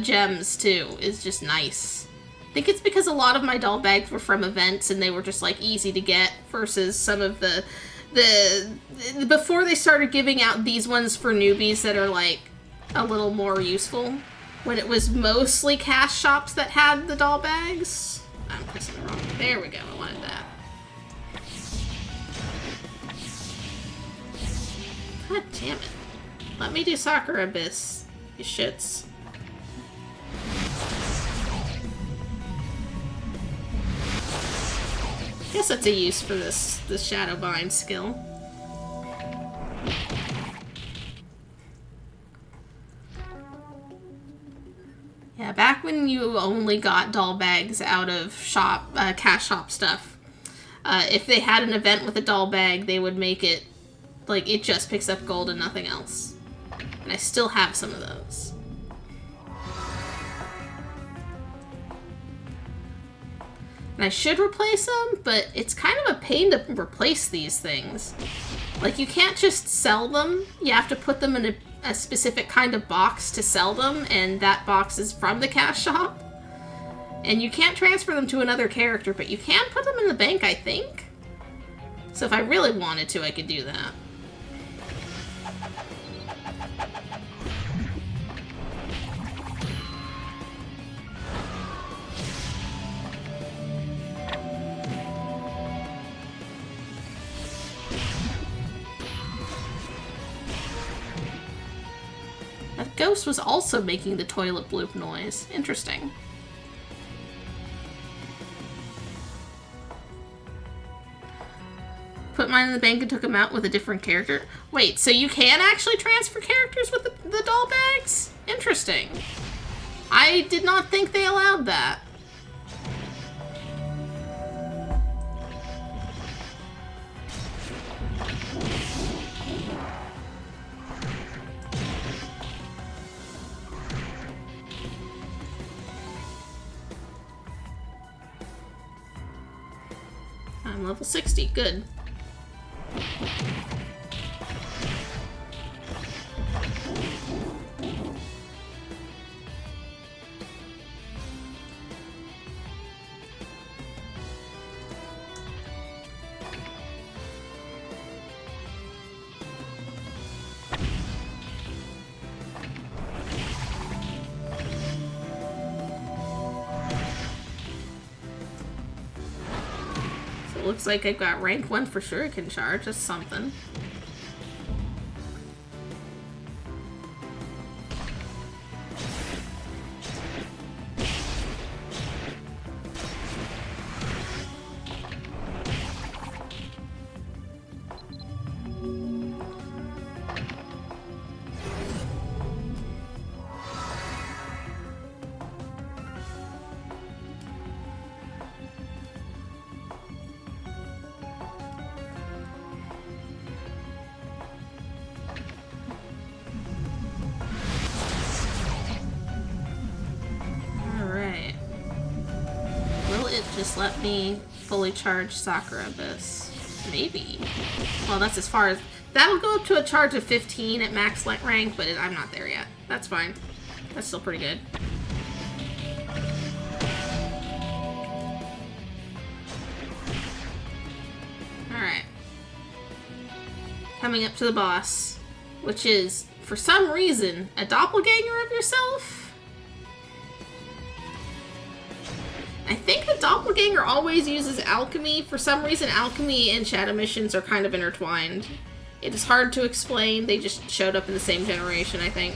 gems too is just nice. I think it's because a lot of my doll bags were from events and they were just like easy to get versus some of the before they started giving out these ones for newbies that are like a little more useful, when it was mostly cash shops that had the doll bags. I'm pressing the wrong. There we go. I wanted that. God damn it. Let me do Soccer Abyss, you shits. Guess that's a use for this Shadowbind skill. Yeah, back when you only got doll bags out of shop, cash shop stuff, if they had an event with a doll bag, they would make it like it just picks up gold and nothing else. And I still have some of those. And I should replace them, but it's kind of a pain to replace these things. Like, you can't just sell them. You have to put them in a specific kind of box to sell them, and that box is from the cash shop. And you can't transfer them to another character, but you can put them in the bank, I think. So if I really wanted to, I could do that. That ghost was also making the toilet bloop noise. Interesting. Put mine in the bank and took him out with a different character. Wait, so you can actually transfer characters with the doll bags? Interesting. I did not think they allowed that. I'm level 60. Good. Looks like I've got rank 1 for shuriken charge. That's something. Just let me fully charge Sakura Abyss. Maybe. Well, that's as far as... That'll go up to a charge of 15 at max rank, but I'm not there yet. That's fine. That's still pretty good. Alright. Coming up to the boss, which is, for some reason, a doppelganger of yourself? I think the doppelganger always uses alchemy. For some reason, alchemy and shadow missions are kind of intertwined. It is hard to explain. They just showed up in the same generation, I think.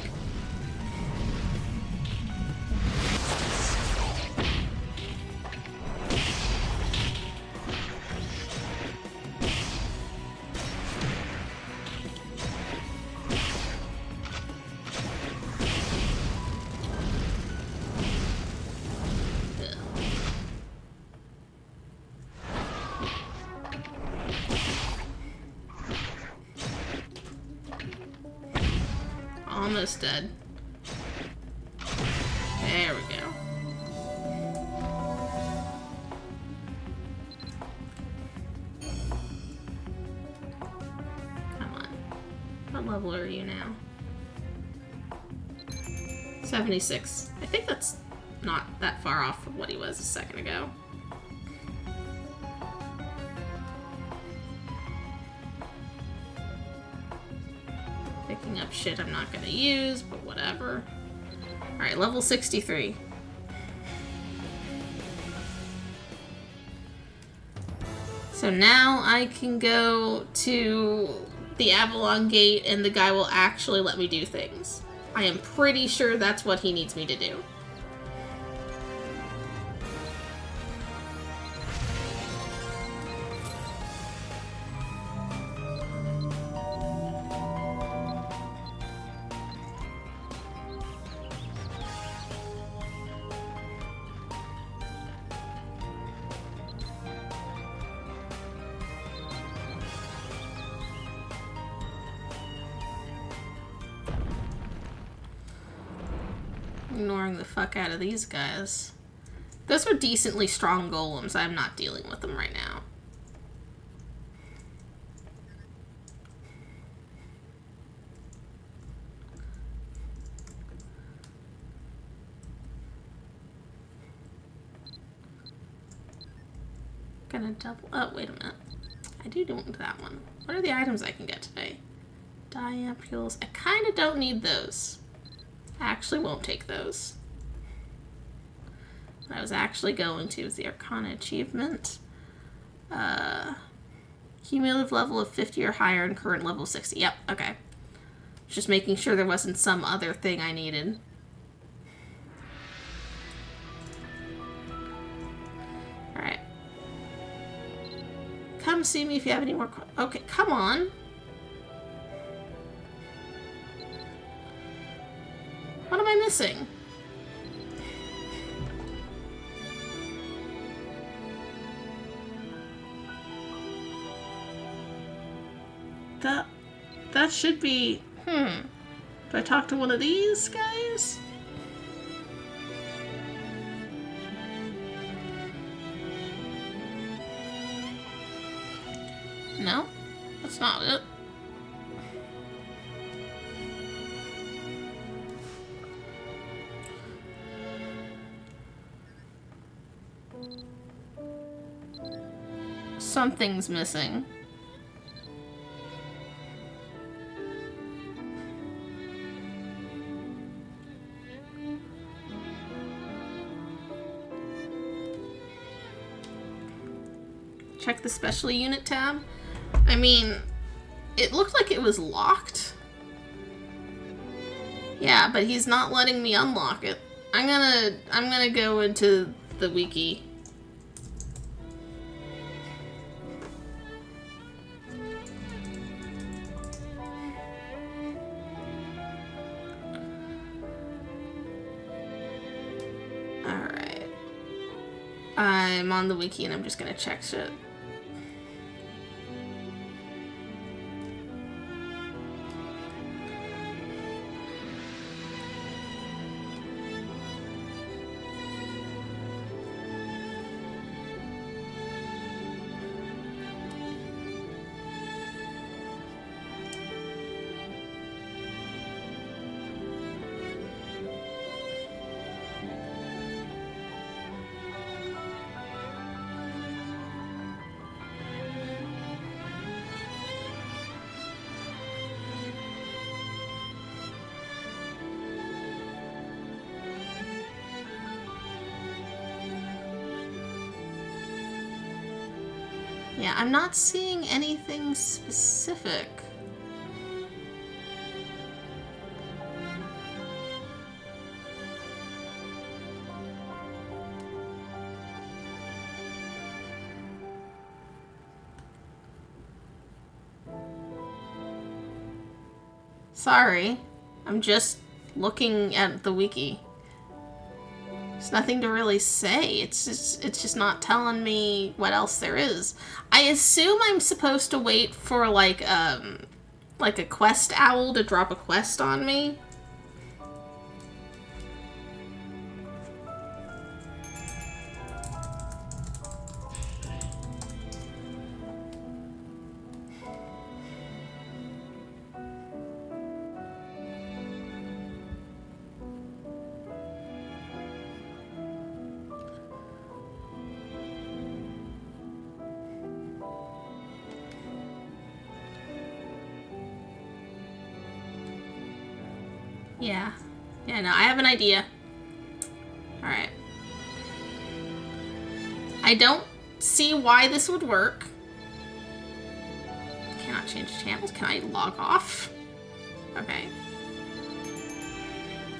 Almost dead. There we go. Come on. What level are you now? 76. I think that's not that far off from what he was a second ago. Picking up shit I'm not gonna use, but whatever. Alright, level 63. So now I can go to the Avalon Gate and the guy will actually let me do things. I am pretty sure that's what he needs me to do. Ignoring the fuck out of these guys. Those are decently strong golems. I'm not dealing with them right now. Gonna double... Oh, wait a minute. I do want that one. What are the items I can get today? Diampules. I kind of don't need those. I actually won't take those. What I was actually going to is the Arcana achievement. Cumulative level of 50 or higher and current level 60. Yep, okay. Just making sure there wasn't some other thing I needed. Alright. Come see me if you have any more okay, come on. What am I missing? That should be... Do I talk to one of these guys? No, that's not it. Something's missing. Check the special unit tab. I mean, it looked like it was locked. Yeah, but he's not letting me unlock it. I'm gonna go into the wiki. Alright. I'm on the wiki and I'm just gonna check shit. Yeah, I'm not seeing anything specific. Sorry, I'm just looking at the wiki. There's nothing to really say. It's just not telling me what else there is. I assume I'm supposed to wait for like a quest owl to drop a quest on me. Yeah, no, I have an idea. Alright. I don't see why this would work. Cannot change channels. Can I log off? Okay.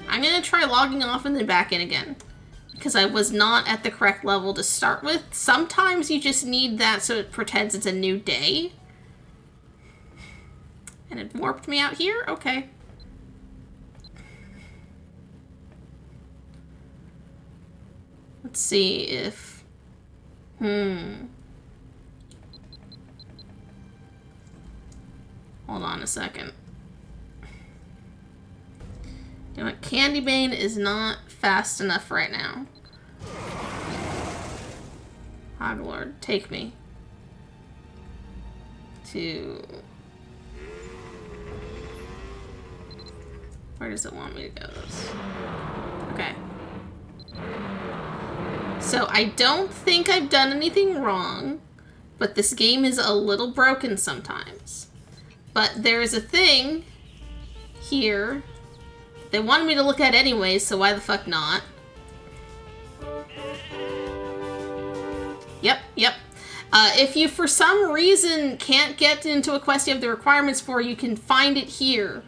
I'm gonna try logging off and then back in again. Because I was not at the correct level to start with. Sometimes you just need that so it pretends it's a new day. And it warped me out here? Okay. Let's see if... Hold on a second. You know what? Candy Bane is not fast enough right now. Hoglord, take me to... Where does it want me to go? Okay. So I don't think I've done anything wrong, but this game is a little broken sometimes. But there is a thing here they wanted me to look at anyway, so why the fuck not? Yep. If you for some reason can't get into a quest you have the requirements for, you can find it here.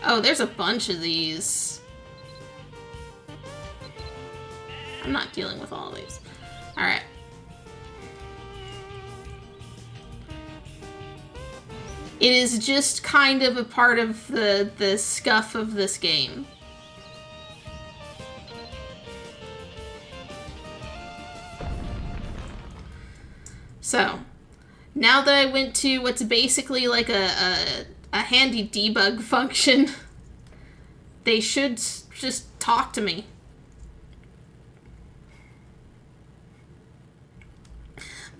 Oh, there's a bunch of these. I'm not dealing with all of these. Alright. It is just kind of a part of the scuff of this game. So, now that I went to what's basically like a handy debug function, they should just talk to me.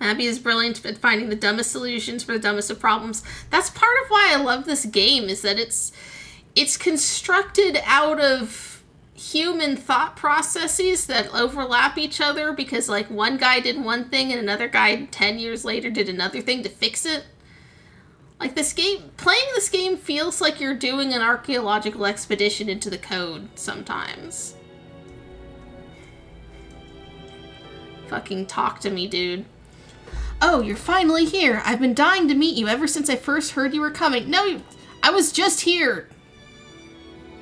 Abby is brilliant at finding the dumbest solutions for the dumbest of problems. That's part of why I love this game, is that it's constructed out of human thought processes that overlap each other, because like one guy did one thing and another guy 10 years later did another thing to fix it. Like this game, playing this game feels like you're doing an archaeological expedition into the code sometimes. Fucking talk to me, dude. Oh, you're finally here. I've been dying to meet you ever since I first heard you were coming. No, I was just here.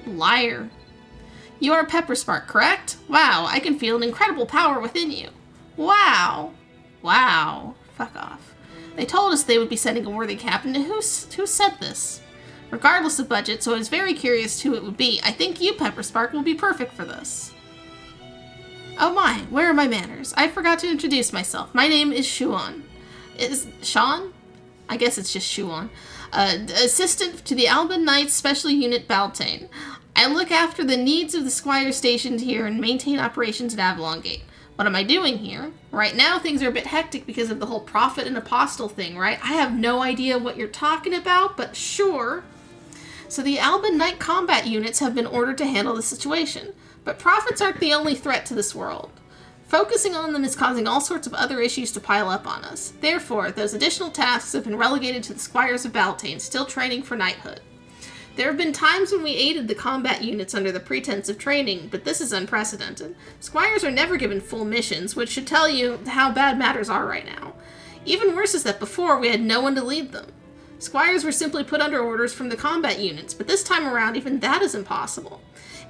Liar. You are Pepperspark, correct? Wow, I can feel an incredible power within you. Wow. Wow. Fuck off. They told us they would be sending a worthy captain. Who said this? Regardless of budget, so I was very curious who it would be. I think you, Pepperspark, will be perfect for this. Oh my, where are my manners? I forgot to introduce myself. My name is Shuon. Is Sean? I guess it's just Shuon. Assistant to the Alban Knights Special Unit Baltane. I look after the needs of the Squire stationed here and maintain operations at Avalon Gate. What am I doing here? Right now things are a bit hectic because of the whole prophet and apostle thing, right? I have no idea what you're talking about, but sure. So the Alban Knight combat units have been ordered to handle the situation. But prophets aren't the only threat to this world. Focusing on them is causing all sorts of other issues to pile up on us. Therefore, those additional tasks have been relegated to the Squires of Baltane, still training for knighthood. There have been times when we aided the combat units under the pretense of training, but this is unprecedented. Squires are never given full missions, which should tell you how bad matters are right now. Even worse is that before, we had no one to lead them. Squires were simply put under orders from the combat units, but this time around, even that is impossible.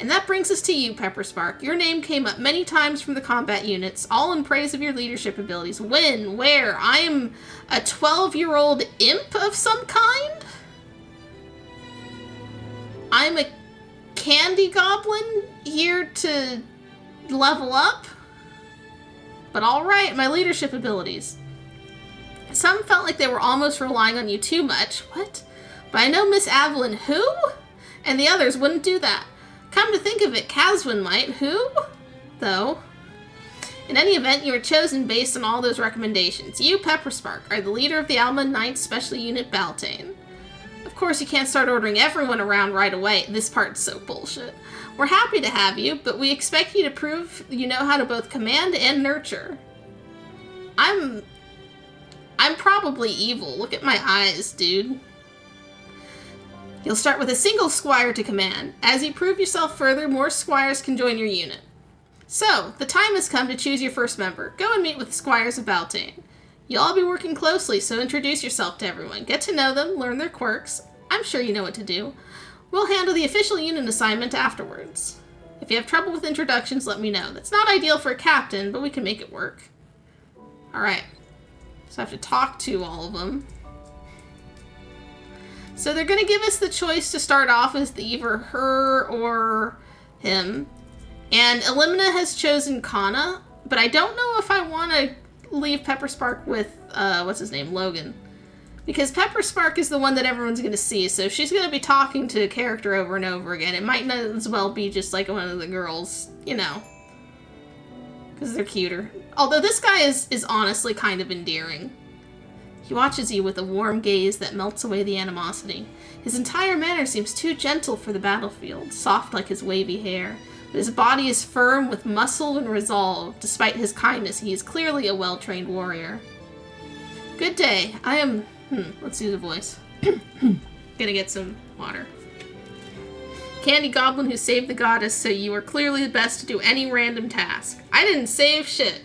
And that brings us to you, Pepperspark. Your name came up many times from the combat units, all in praise of your leadership abilities. When? Where? I am a 12-year-old imp of some kind? I'm a candy goblin here to level up? But alright, my leadership abilities. Some felt like they were almost relying on you too much. What? But I know Miss Avalon, who? And the others wouldn't do that. Come to think of it, Caswin might. Who? Though. In any event, you were chosen based on all those recommendations. You, Pepperspark, are the leader of the Alban Knights Special Unit Baltane. Of course, you can't start ordering everyone around right away. This part's so bullshit. We're happy to have you, but we expect you to prove you know how to both command and nurture. I'm probably evil. Look at my eyes, dude. You'll start with a single squire to command. As you prove yourself further, more squires can join your unit. So, the time has come to choose your first member. Go and meet with the Squires of Baltane. You'll all be working closely, so introduce yourself to everyone. Get to know them, learn their quirks. I'm sure you know what to do. We'll handle the official unit assignment afterwards. If you have trouble with introductions, let me know. That's not ideal for a captain, but we can make it work. Alright. So I have to talk to all of them. So they're going to give us the choice to start off as either her or him. And Elimina has chosen Kana, but I don't know if I want to leave Pepperspark with, what's his name, Logan. Because Pepperspark is the one that everyone's going to see, so if she's going to be talking to a character over and over again, it might not as well be just like one of the girls, you know. Because they're cuter. Although this guy is honestly kind of endearing. He watches you with a warm gaze that melts away the animosity. His entire manner seems too gentle for the battlefield, soft like his wavy hair. But his body is firm with muscle and resolve. Despite his kindness, he is clearly a well-trained warrior. Good day. I am... let's do the voice. Gonna get some water. Candy Goblin who saved the goddess, so you are clearly the best to do any random task. I didn't save shit.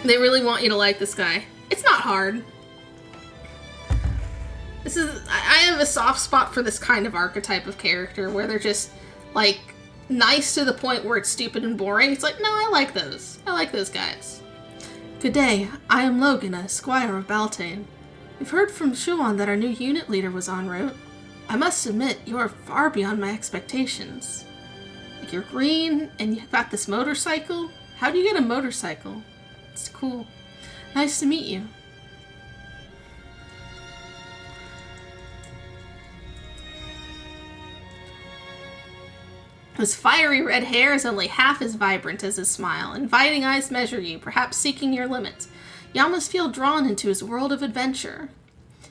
They really want you to like this guy. It's not hard. I have a soft spot for this kind of archetype of character where they're just, like, nice to the point where it's stupid and boring. It's like, no, I like those. I like those guys. Good day. I am Logan, a squire of Baltane. We've heard from Shuan that our new unit leader was en route. I must admit, you are far beyond my expectations. Like, you're green, and you've got this motorcycle? How do you get a motorcycle? It's cool. Nice to meet you. His fiery red hair is only half as vibrant as his smile. Inviting eyes measure you, perhaps seeking your limits. You almost feel drawn into his world of adventure.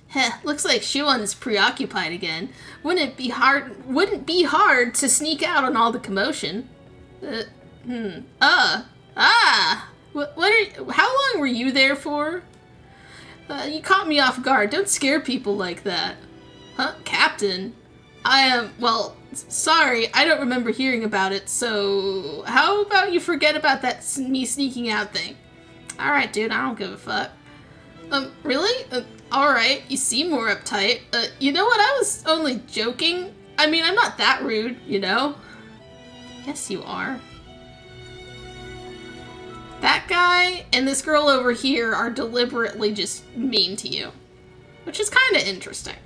Heh, looks like Shuan's preoccupied again. Wouldn't be hard to sneak out on all the commotion. How long were you there for? You caught me off guard. Don't scare people like that. Huh, Captain? Sorry, I don't remember hearing about it, so how about you forget about that me sneaking out thing? Alright, dude, I don't give a fuck. Really? Alright, you seem more uptight. You know what, I was only joking. I mean, I'm not that rude, you know? Yes, you are. That guy and this girl over here are deliberately just mean to you, which is kind of interesting.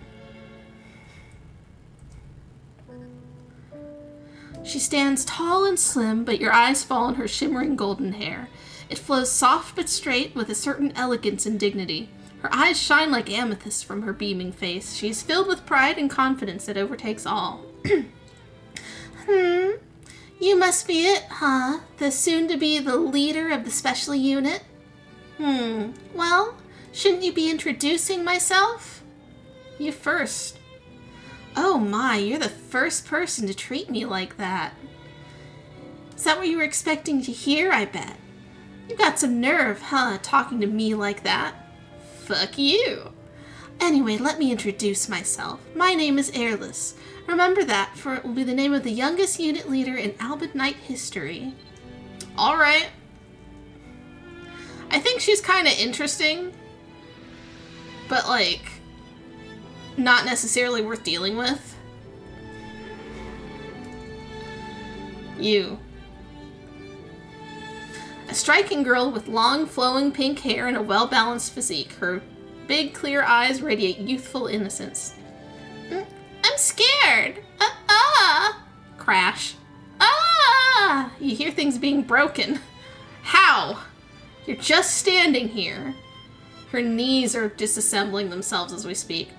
She stands tall and slim, but your eyes fall on her shimmering golden hair. It flows soft but straight with a certain elegance and dignity. Her eyes shine like amethyst from her beaming face. She is filled with pride and confidence that overtakes all. You must be it, huh? The soon-to-be the leader of the special unit? Well, shouldn't you be introducing myself? You first. Oh my, you're the first person to treat me like that. Is that what you were expecting to hear, I bet? You got some nerve, huh, talking to me like that? Fuck you. Anyway, let me introduce myself. My name is Airless. Remember that, for it will be the name of the youngest unit leader in Albid Knight history. Alright. I think she's kind of interesting, but, like, not necessarily worth dealing with. You. A striking girl with long, flowing pink hair and a well-balanced physique. Her big, clear eyes radiate youthful innocence. I'm scared! Crash. You hear things being broken. How? You're just standing here. Her knees are disassembling themselves as we speak.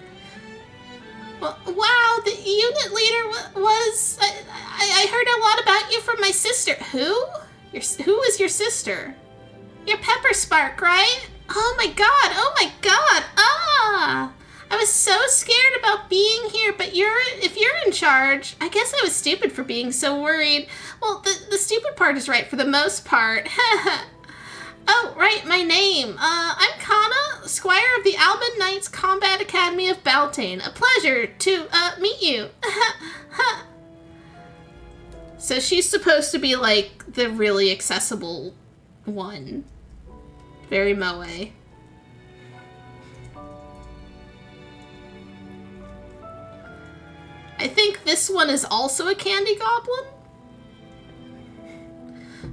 Well, wow, the unit leader was... I heard a lot about you from my sister. Who? Who is your sister? You're Pepperspark, right? Oh my god, I was so scared about being here, but if you're in charge, I guess I was stupid for being so worried. Well, the stupid part is right for the most part. Oh, right, my name. I'm Kana, Squire of the Albin Knights Combat Academy of Baltane. A pleasure to, meet you. So she's supposed to be, like, the really accessible one. Very moe. I think this one is also a candy goblin.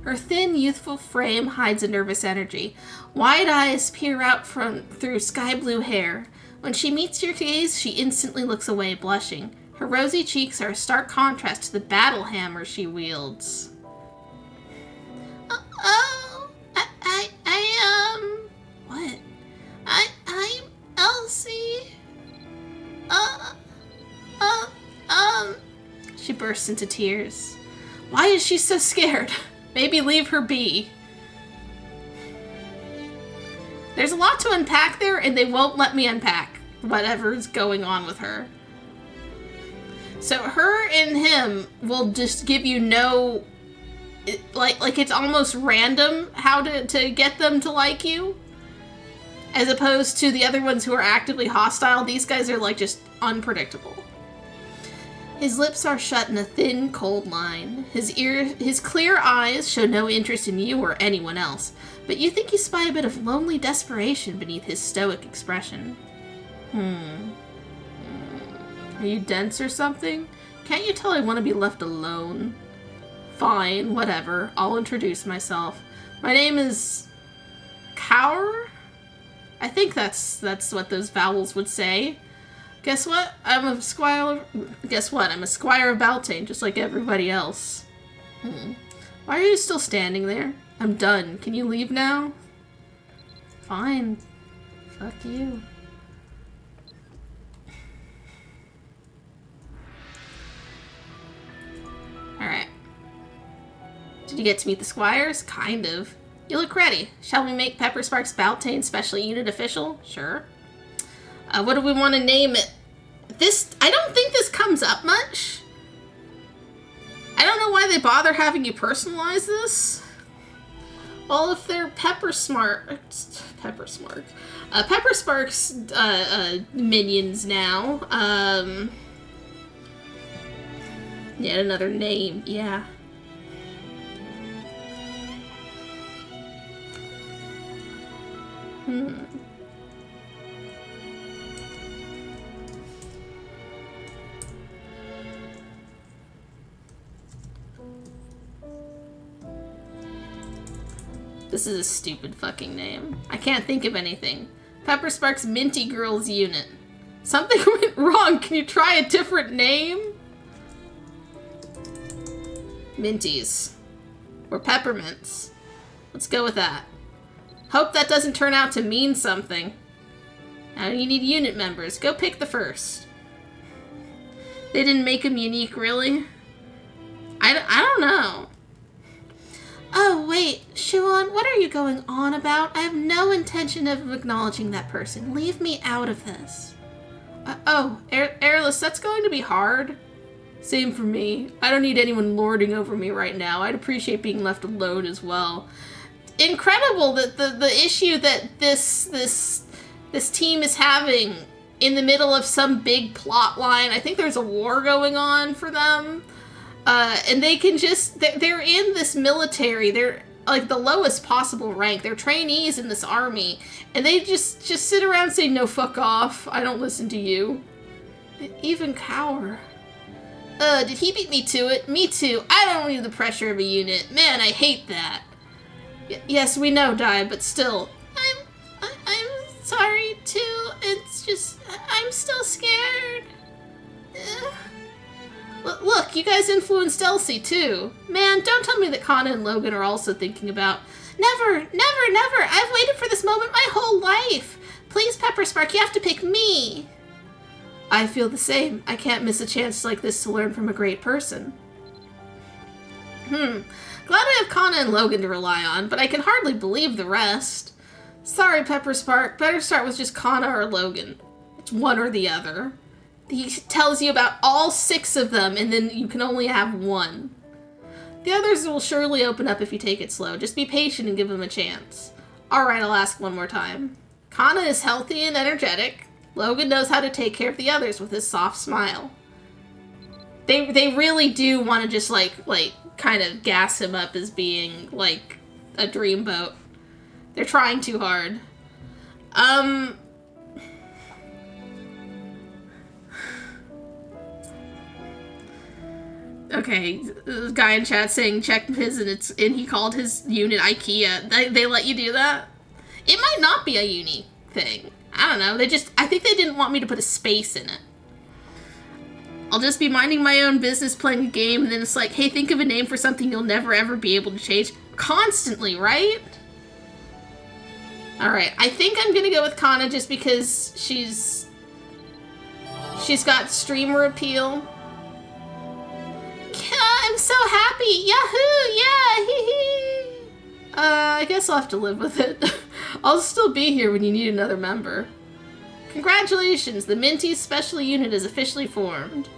Her thin, youthful frame hides a nervous energy. Wide eyes peer out through sky blue hair. When she meets your gaze, she instantly looks away, blushing. Her rosy cheeks are a stark contrast to the battle hammer she wields. What? I'm Elsie. She bursts into tears. Why is she so scared? Maybe leave her be. There's a lot to unpack there, and they won't let me unpack whatever's going on with her. So her and him will just give you no... Like it's almost random how to get them to like you. As opposed to the other ones who are actively hostile. These guys are, like, just unpredictable. His lips are shut in a thin, cold line. His clear eyes show no interest in you or anyone else, but you think you spy a bit of lonely desperation beneath his stoic expression. Are you dense or something? Can't you tell I want to be left alone? Fine, whatever. I'll introduce myself. My name is... Cower? I think that's what those vowels would say. Guess what? I'm a squire... Guess what? I'm a squire of Beltane, just like everybody else. Why are you still standing there? I'm done. Can you leave now? Fine. Fuck you. Alright. Did you get to meet the squires? Kind of. You look ready. Shall we make Pepperspark's Beltane Special Unit official? Sure. What do we want to name it? I don't think this comes up much. I don't know why they bother having you personalize this. Well, if they're Pepperspark's minions now, yet another name, yeah. This is a stupid fucking name. I can't think of anything. Pepperspark's Minty Girls Unit. Something went wrong. Can you try a different name? Minties. Or peppermints. Let's go with that. Hope that doesn't turn out to mean something. Now you need unit members. Go pick the first. They didn't make them unique, really? I don't know. Oh, wait. Shuan, what are you going on about? I have no intention of acknowledging that person. Leave me out of this. Airless, that's going to be hard. Same for me. I don't need anyone lording over me right now. I'd appreciate being left alone as well. Incredible that the issue that this team is having in the middle of some big plot line. I think there's a war going on for them. And they can just, they're in this military, they're like the lowest possible rank, they're trainees in this army, and they just sit around and say, no, fuck off, I don't listen to you. Even Cower. Did he beat me to it? Me too, I don't need the pressure of a unit, man, I hate that. Yes, we know, Di, but still, I'm sorry too, it's just, I'm still scared. Look, you guys influenced Elsie, too. Man, don't tell me that Kana and Logan are also thinking about... Never! I've waited for this moment my whole life! Please, Pepperspark, you have to pick me! I feel the same. I can't miss a chance like this to learn from a great person. Glad I have Kana and Logan to rely on, but I can hardly believe the rest. Sorry, Pepperspark. Better start with just Kana or Logan. It's one or the other. He tells you about all 6 of them, and then you can only have one. The others will surely open up if you take it slow. Just be patient and give them a chance. Alright, I'll ask one more time. Kana is healthy and energetic. Logan knows how to take care of the others with his soft smile. They really do want to just, like, kind of gas him up as being, like, a dreamboat. They're trying too hard. Okay, the guy in chat saying check his and he called his unit IKEA. They let you do that? It might not be a uni thing. I don't know. I think they didn't want me to put a space in it. I'll just be minding my own business playing a game, and then it's like, hey, think of a name for something you'll never ever be able to change. Constantly, right? Alright, I think I'm gonna go with Kana just because she's got streamer appeal. I'm so happy! Yahoo! Yeah! Hee hee! I guess I'll have to live with it. I'll still be here when you need another member. Congratulations! The Minty's special unit is officially formed.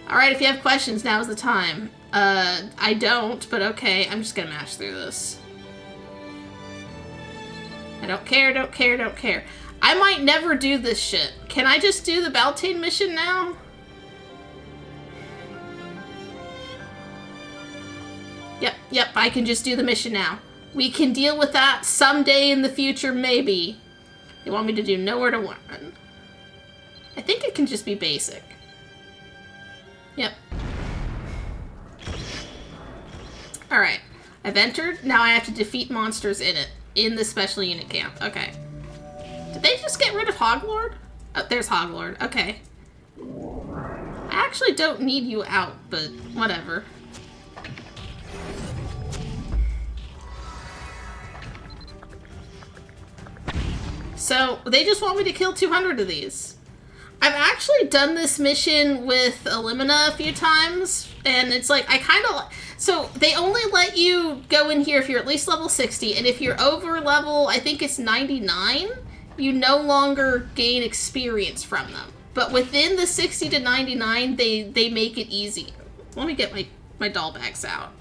Alright, if you have questions, now is the time. I don't, but okay. I'm just gonna mash through this. I don't care. I might never do this shit. Can I just do the Beltane mission now? Yep, I can just do the mission now. We can deal with that someday in the future, maybe. They want me to do nowhere to run. I think it can just be basic. Yep. Alright. I've entered. Now I have to defeat monsters in it. In the special unit camp. Okay. Did they just get rid of Hoglord? Oh, there's Hoglord. Okay. I actually don't need you out, but whatever. So, they just want me to kill 200 of these. I've actually done this mission with Elimina a few times, and it's like, I kind of... So, they only let you go in here if you're at least level 60, and if you're over level, I think it's 99, you no longer gain experience from them. But within the 60 to 99, they make it easy. Let me get my doll bags out.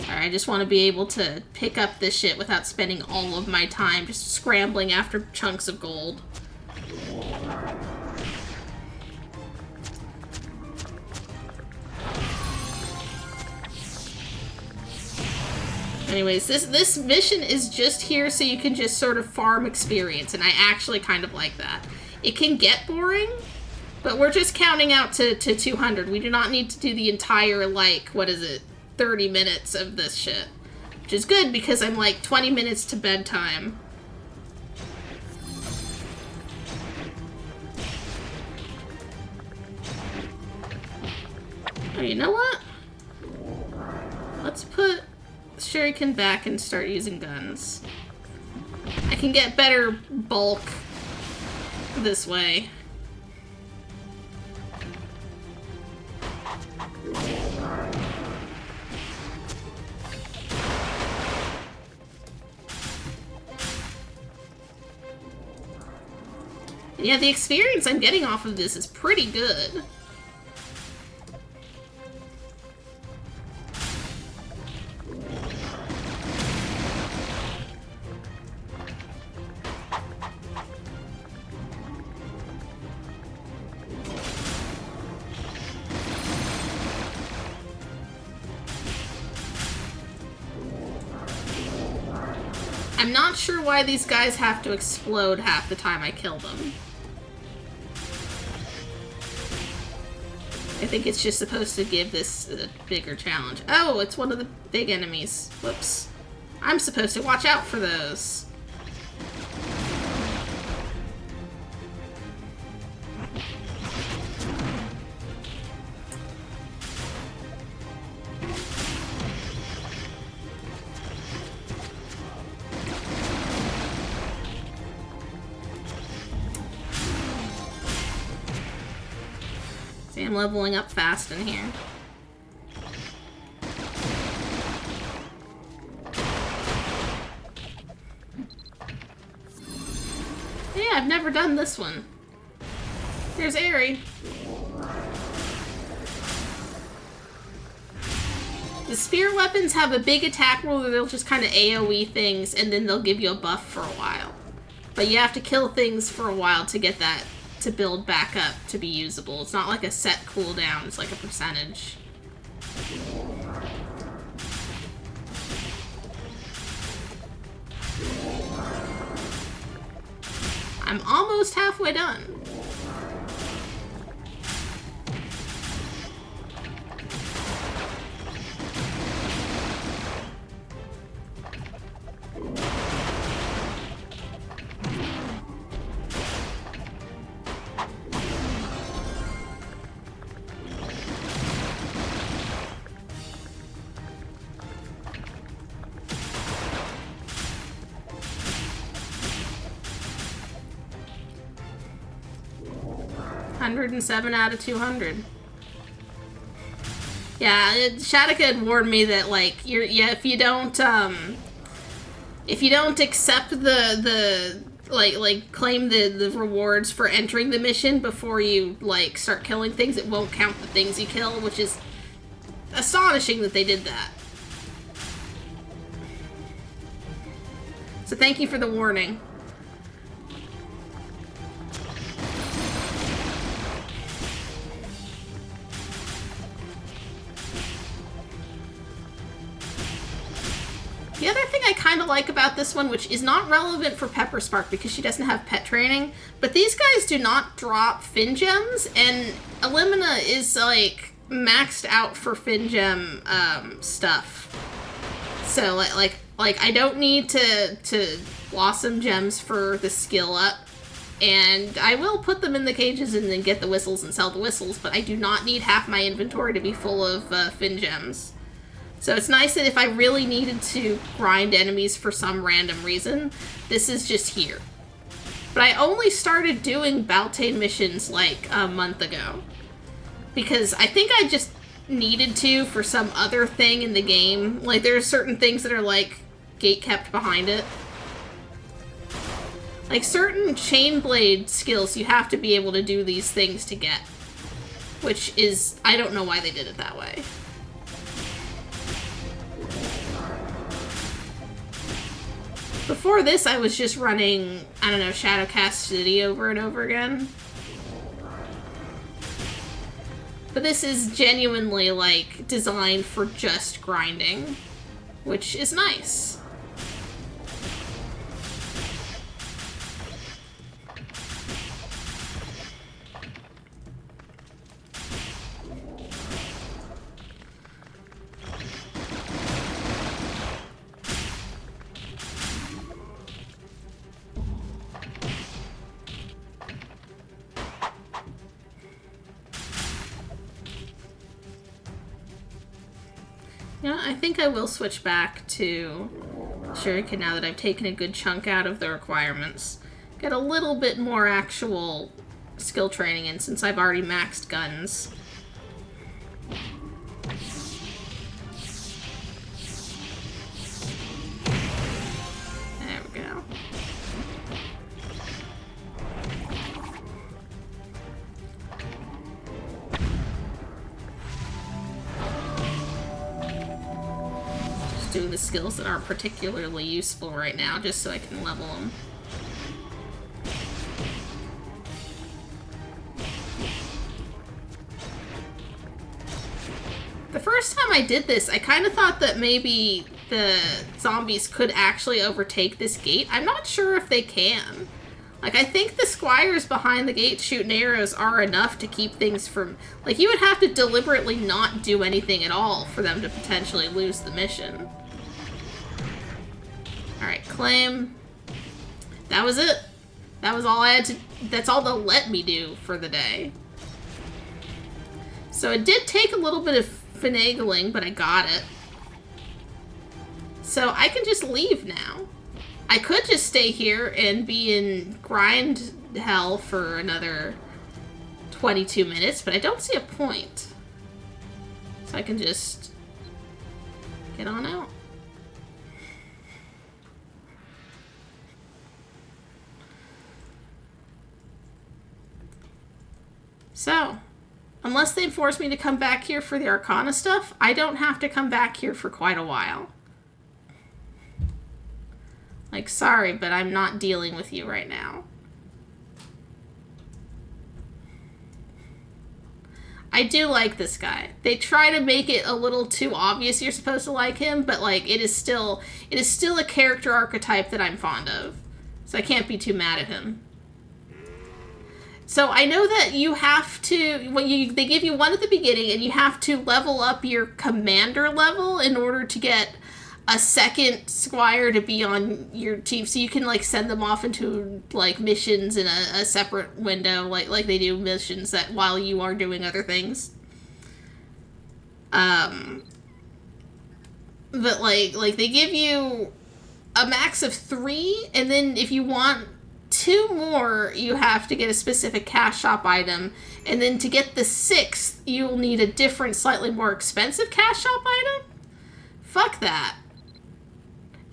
Alright, I just want to be able to pick up this shit without spending all of my time just scrambling after chunks of gold. Anyways, this mission is just here so you can just sort of farm experience, and I actually kind of like that. It can get boring, but we're just counting out to 200. We do not need to do the entire, like, what is it, 30 minutes of this shit. Which is good because I'm like 20 minutes to bedtime. Oh, you know what? Let's put Shuriken back and start using guns. I can get better bulk this way. Yeah, the experience I'm getting off of this is pretty good. I'm not sure why these guys have to explode half the time I kill them. I think it's just supposed to give this a bigger challenge. Oh, it's one of the big enemies. Whoops. I'm supposed to watch out for those. See, I'm leveling up fast in here. Yeah, I've never done this one. There's Aerie. The spear weapons have a big attack roll where they'll just kind of AoE things and then they'll give you a buff for a while. But you have to kill things for a while to get that to build back up to be usable. It's not like a set cooldown, it's like a percentage. I'm almost halfway done. $107 out of 200. Yeah, Shadika had warned me that like if you don't accept the claim the rewards for entering the mission before you like start killing things, it won't count the things you kill, which is astonishing that they did that. So thank you for the warning. The other thing I kind of like about this one, which is not relevant for Pepperspark because she doesn't have pet training, but these guys do not drop fin gems, and Elimina is, like, maxed out for fin gem stuff. So, like I don't need to blossom gems for the skill up, and I will put them in the cages and then get the whistles and sell the whistles, but I do not need half my inventory to be full of fin gems. So it's nice that if I really needed to grind enemies for some random reason, this is just here. But I only started doing Baltane missions like a month ago, because I think I just needed to for some other thing in the game. Like, there are certain things that are, like, gate kept behind it. Like, certain chain blade skills you have to be able to do these things to get. Which is, I don't know why they did it that way. Before this, I was just running, I don't know, Shadowcast City over and over again. But this is genuinely, like, designed for just grinding, which is nice. Yeah, I think I will switch back to Shuriken now that I've taken a good chunk out of the requirements. Get a little bit more actual skill training in since I've already maxed guns. There we go. Doing the skills that aren't particularly useful right now, just so I can level them. The first time I did this, I kind of thought that maybe the zombies could actually overtake this gate. I'm not sure if they can. Like, I think the squires behind the gate shooting arrows are enough to keep things from... Like, you would have to deliberately not do anything at all for them to potentially lose the mission. Alright, claim. That was it. That was all I had to... That's all they'll let me do for the day. So it did take a little bit of finagling, but I got it. So I can just leave now. I could just stay here and be in grind hell for another 22 minutes, but I don't see a point. So I can just get on out. So, unless they force me to come back here for the Arcana stuff, I don't have to come back here for quite a while. Like, sorry, but I'm not dealing with you right now. I do like this guy. They try to make it a little too obvious you're supposed to like him, but, like, it is still a character archetype that I'm fond of. So I can't be too mad at him. So I know that you have to, they give you one at the beginning, and you have to level up your commander level in order to get a second squire to be on your team, so you can, like, send them off into, like, missions in a separate window, like they do missions that while you are doing other things. But like they give you a max of 3, and then if you want 2 more, you have to get a specific cash shop item, and then to get the 6th, you'll need a different, slightly more expensive cash shop item? Fuck that.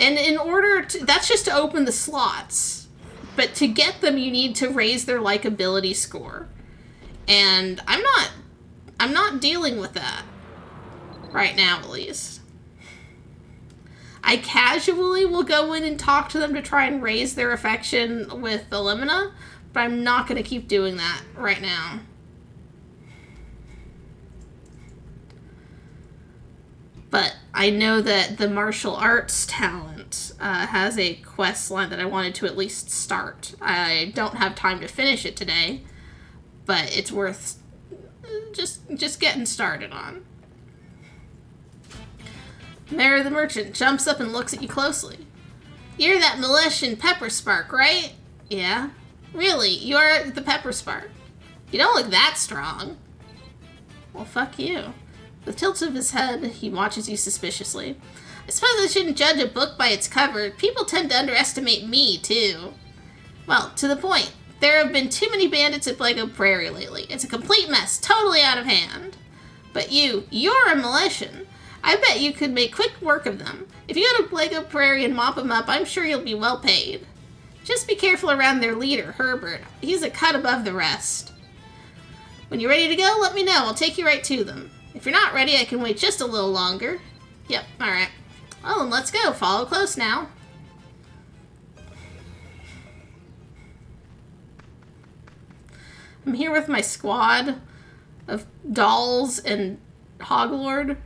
And in order to... That's just to open the slots. But to get them, you need to raise their likability score. And I'm not dealing with that. Right now, at least. I casually will go in and talk to them to try and raise their affection with Elimina, but I'm not going to keep doing that right now. But I know that the martial arts talent point has a quest line that I wanted to at least start. I don't have time to finish it today, but it's worth just getting started on. Mary the merchant jumps up and looks at you closely. You're that Militian Pepperspark, right? Yeah. Really, you're the Pepperspark. You don't look that strong. Well, fuck you. With a tilt of his head, he watches you suspiciously. I suppose I shouldn't judge a book by its cover. People tend to underestimate me, too. Well, to the point. There have been too many bandits at Blago Prairie lately. It's a complete mess, totally out of hand. But you're a Militian. I bet you could make quick work of them. If you go to Blago Prairie and mop them up, I'm sure you'll be well paid. Just be careful around their leader, Herbert. He's a cut above the rest. When you're ready to go, let me know. I'll take you right to them. If you're not ready, I can wait just a little longer. Yep, alright. Well, then let's go. Follow close now. I'm here with my squad of dolls and Hoglord.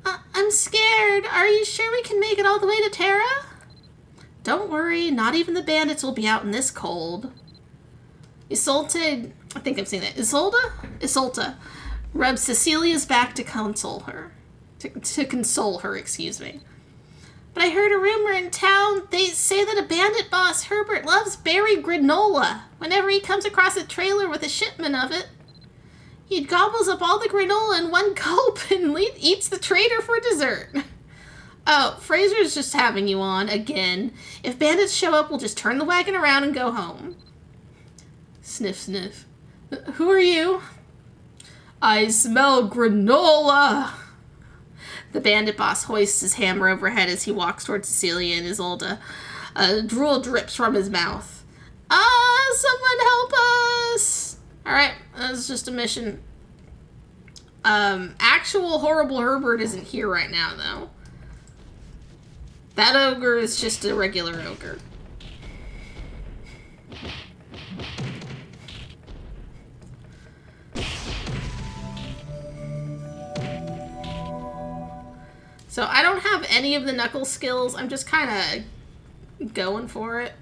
I'm scared. Are you sure we can make it all the way to Terra? Don't worry, not even the bandits will be out in this cold. Isolde, I think I'm saying that. Isolde rubs Cecilia's back to console her. To console her, excuse me. But I heard a rumor in town. They say that a bandit boss, Herbert, loves berry granola. Whenever he comes across a trailer with a shipment of it, he gobbles up all the granola in one gulp and eats the trader for dessert. Oh, Fraser's just having you on, again. If bandits show up, we'll just turn the wagon around and go home. Sniff, sniff. Who are you? I smell granola! The bandit boss hoists his hammer overhead as he walks towards Cecilia and Isolde. Drool drips from his mouth. Someone help us! Alright, that's just a mission. Actual horrible Herbert isn't here right now, though. That ogre is just a regular ogre. So I don't have any of the knuckle skills. I'm just kind of going for it.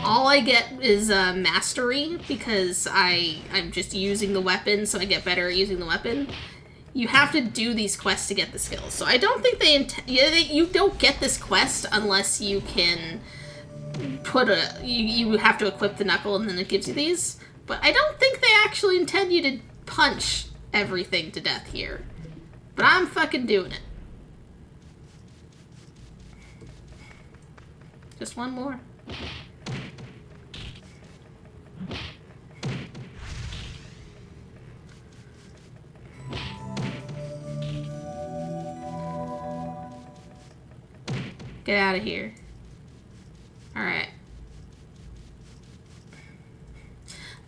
All I get is mastery because I'm just using the weapon, so I get better at using the weapon. You have to do these quests to get the skills. So I don't think you don't get this quest unless you can put you have to equip the knuckle and then it gives you these. But I don't think they actually intend you to punch everything to death here. But I'm fucking doing it. Just one more. Get out of here. Alright.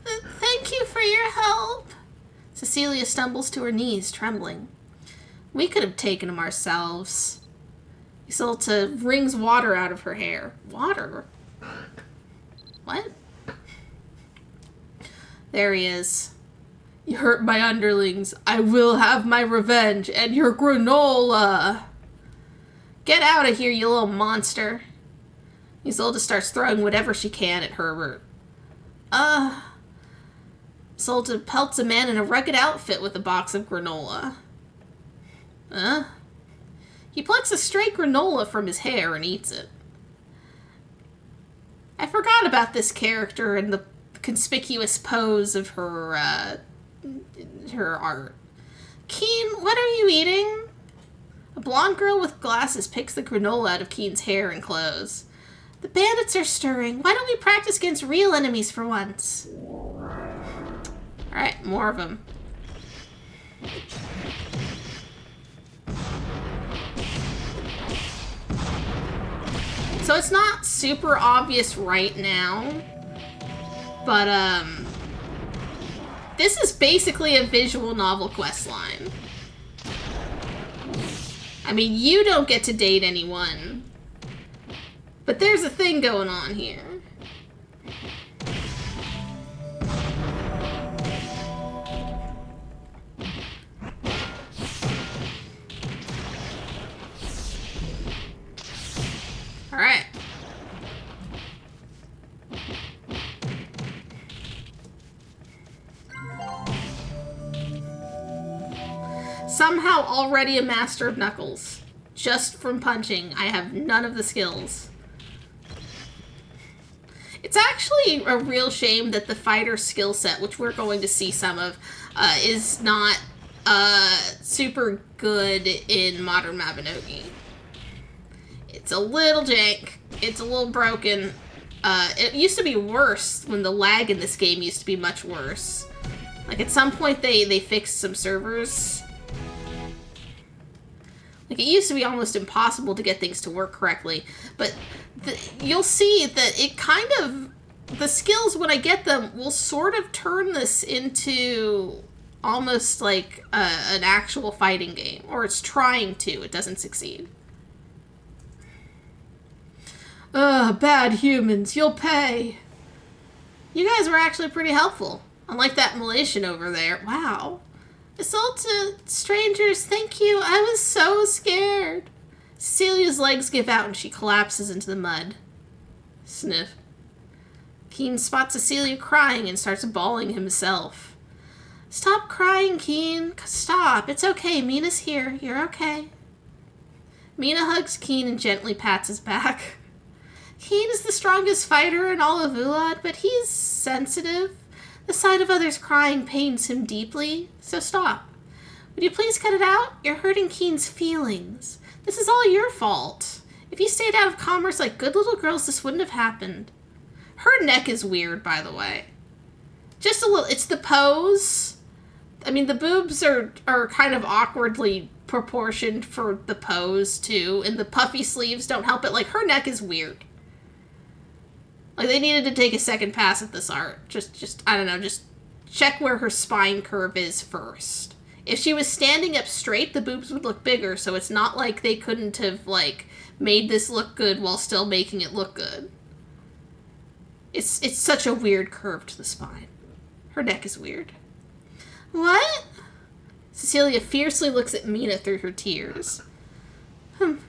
Thank you for your help. Cecilia stumbles to her knees, trembling. We could have taken him ourselves. Isolde wrings water out of her hair. Water? What? There he is. You hurt my underlings. I will have my revenge and your granola. Get out of here, you little monster. Isolde starts throwing whatever she can at Herbert. Isolde pelts a man in a rugged outfit with a box of granola. He plucks a stray granola from his hair and eats it. I forgot about this character and the conspicuous pose of her art. Keen, what are you eating? A blonde girl with glasses picks the granola out of Keen's hair and clothes. The bandits are stirring. Why don't we practice against real enemies for once? Alright, more of them. So it's not super obvious right now, but this is basically a visual novel questline. I mean, you don't get to date anyone, But there's a thing going on here. Alright. Somehow already a master of Knuckles. Just from punching. I have none of the skills. It's actually a real shame that the fighter skill set, which we're going to see some of, is not super good in Modern Mabinogi. It's a little jank. It's a little broken. It used to be worse when the lag in this game used to be much worse. Like, at some point they fixed some servers. Like, it used to be almost impossible to get things to work correctly. But you'll see that it kind of... The skills, when I get them, will sort of turn this into almost like an actual fighting game. Or it's trying to. It doesn't succeed. Ugh, bad humans. You'll pay. You guys were actually pretty helpful. Unlike that Malaysian over there. Wow. Assault to strangers, thank you. I was so scared. Cecilia's legs give out and she collapses into the mud. Sniff. Keen spots Cecilia crying and starts bawling himself. Stop crying, Keen. Stop. It's okay. Mina's here. You're okay. Mina hugs Keen and gently pats his back. Keen is the strongest fighter in all of Ulad, but he's sensitive. The sight of others crying pains him deeply, so stop. Would you please cut it out? You're hurting Keen's feelings. This is all your fault. If you stayed out of commerce like good little girls, this wouldn't have happened. Her neck is weird, by the way. Just a little. It's the pose. I mean, the boobs are kind of awkwardly proportioned for the pose, too, and the puffy sleeves don't help it. Like, her neck is weird. Like, they needed to take a second pass at this art. Just, I don't know, just check where her spine curve is first. If she was standing up straight, the boobs would look bigger, so it's not like they couldn't have, like, made this look good while still making it look good. It's such a weird curve to the spine. Her neck is weird. What? Cecilia fiercely looks at Mina through her tears.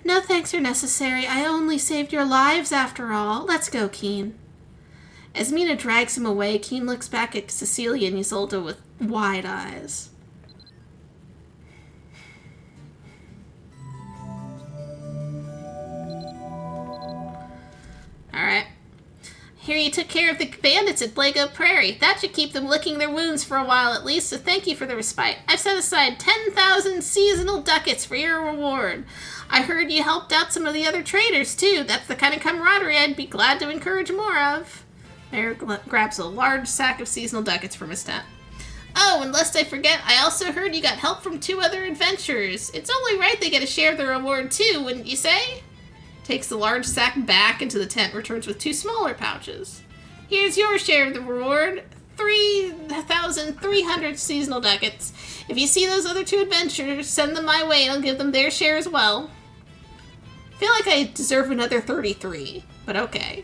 No thanks are necessary. I only saved your lives after all. Let's go, Keen. As Mina drags him away, Keen looks back at Cecilia and Isolde with wide eyes. Alright. Here you took care of the bandits at Blago Prairie. That should keep them licking their wounds for a while at least, so thank you for the respite. I've set aside 10,000 seasonal ducats for your reward. I heard you helped out some of the other traders, too. That's the kind of camaraderie I'd be glad to encourage more of. Mayor grabs a large sack of seasonal ducats from his tent. Oh, and lest I forget, I also heard you got help from 2 other adventurers. It's only right they get a share of the reward, too, wouldn't you say? Takes the large sack back into the tent, returns with 2 smaller pouches. Here's your share of the reward, 3,300 seasonal ducats. If you see those other 2 adventurers, send them my way and I'll give them their share as well. I feel like I deserve another 33, but okay.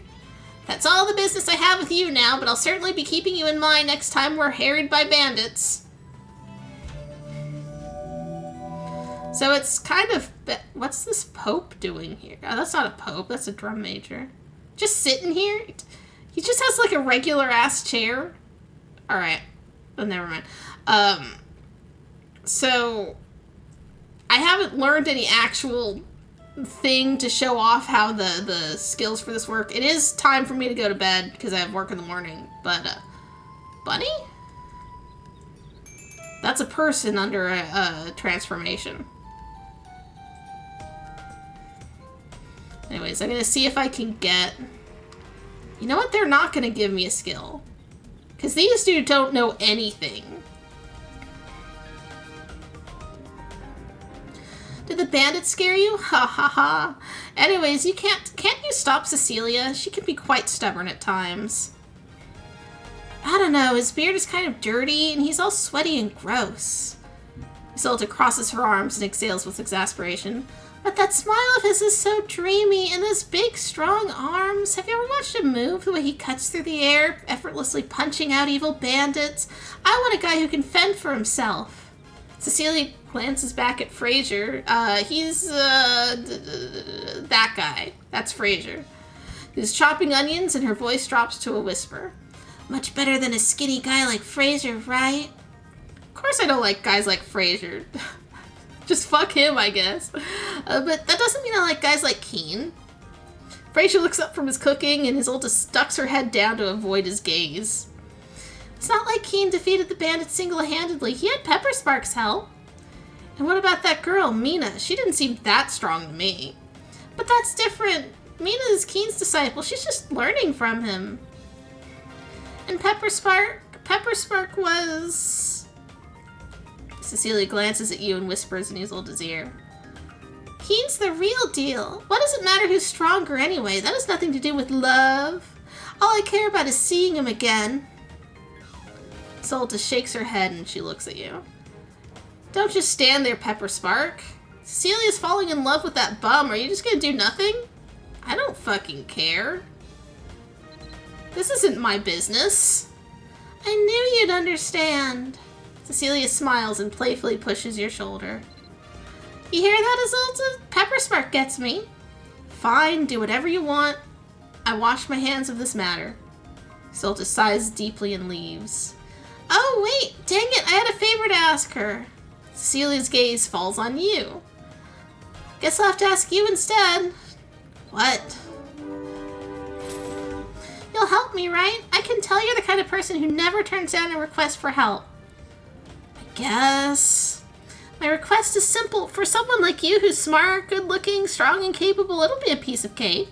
That's all the business I have with you now, but I'll certainly be keeping you in mind next time we're harried by bandits. So it's kind of... What's this Pope doing here? Oh, that's not a Pope. That's a drum major. Just sitting here? He just has, like, a regular-ass chair. Alright. Oh, never mind. So... I haven't learned any actual thing to show off how the skills for this work. It is time for me to go to bed, because I have work in the morning. But, Bunny? That's a person under a transformation. Anyways, I'm going to see if I can get... You know what? They're not going to give me a skill. Because these two don't know anything. Did the bandits scare you? Ha ha ha. Anyways, can't you stop Cecilia? She can be quite stubborn at times. I don't know, his beard is kind of dirty and he's all sweaty and gross. Isolde crosses her arms and exhales with exasperation. But that smile of his is so dreamy, and those big, strong arms. Have you ever watched him move, the way he cuts through the air, effortlessly punching out evil bandits? I want a guy who can fend for himself. Cecilia glances back at Fraser. He's that guy. That's Fraser. He's chopping onions, and her voice drops to a whisper. Much better than a skinny guy like Fraser, right? Of course I don't like guys like Fraser. Just fuck him, I guess. But that doesn't mean I like guys like Keen. Fraser looks up from his cooking, and his oldest ducks her head down to avoid his gaze. It's not like Keen defeated the bandits single-handedly. He had Pepperspark's help. And what about that girl, Mina? She didn't seem that strong to me. But that's different. Mina is Keen's disciple. She's just learning from him. And Pepperspark was... Cecilia glances at you and whispers in Isolde's ear. Keen's the real deal. What does it matter who's stronger anyway? That has nothing to do with love. All I care about is seeing him again. Isolde shakes her head and she looks at you. Don't just stand there, Pepperspark. Cecilia's falling in love with that bum. Are you just gonna do nothing? I don't fucking care. This isn't my business. I knew you'd understand. Cecilia smiles and playfully pushes your shoulder. You hear that, Isolde? Pepperspark gets me. Fine, do whatever you want. I wash my hands of this matter. Isolde sighs deeply and leaves. Oh, wait, dang it, I had a favor to ask her. Cecilia's gaze falls on you. Guess I'll have to ask you instead. What? You'll help me, right? I can tell you're the kind of person who never turns down a request for help. Guess. My request is simple. For someone like you who's smart, good-looking, strong, and capable, it'll be a piece of cake.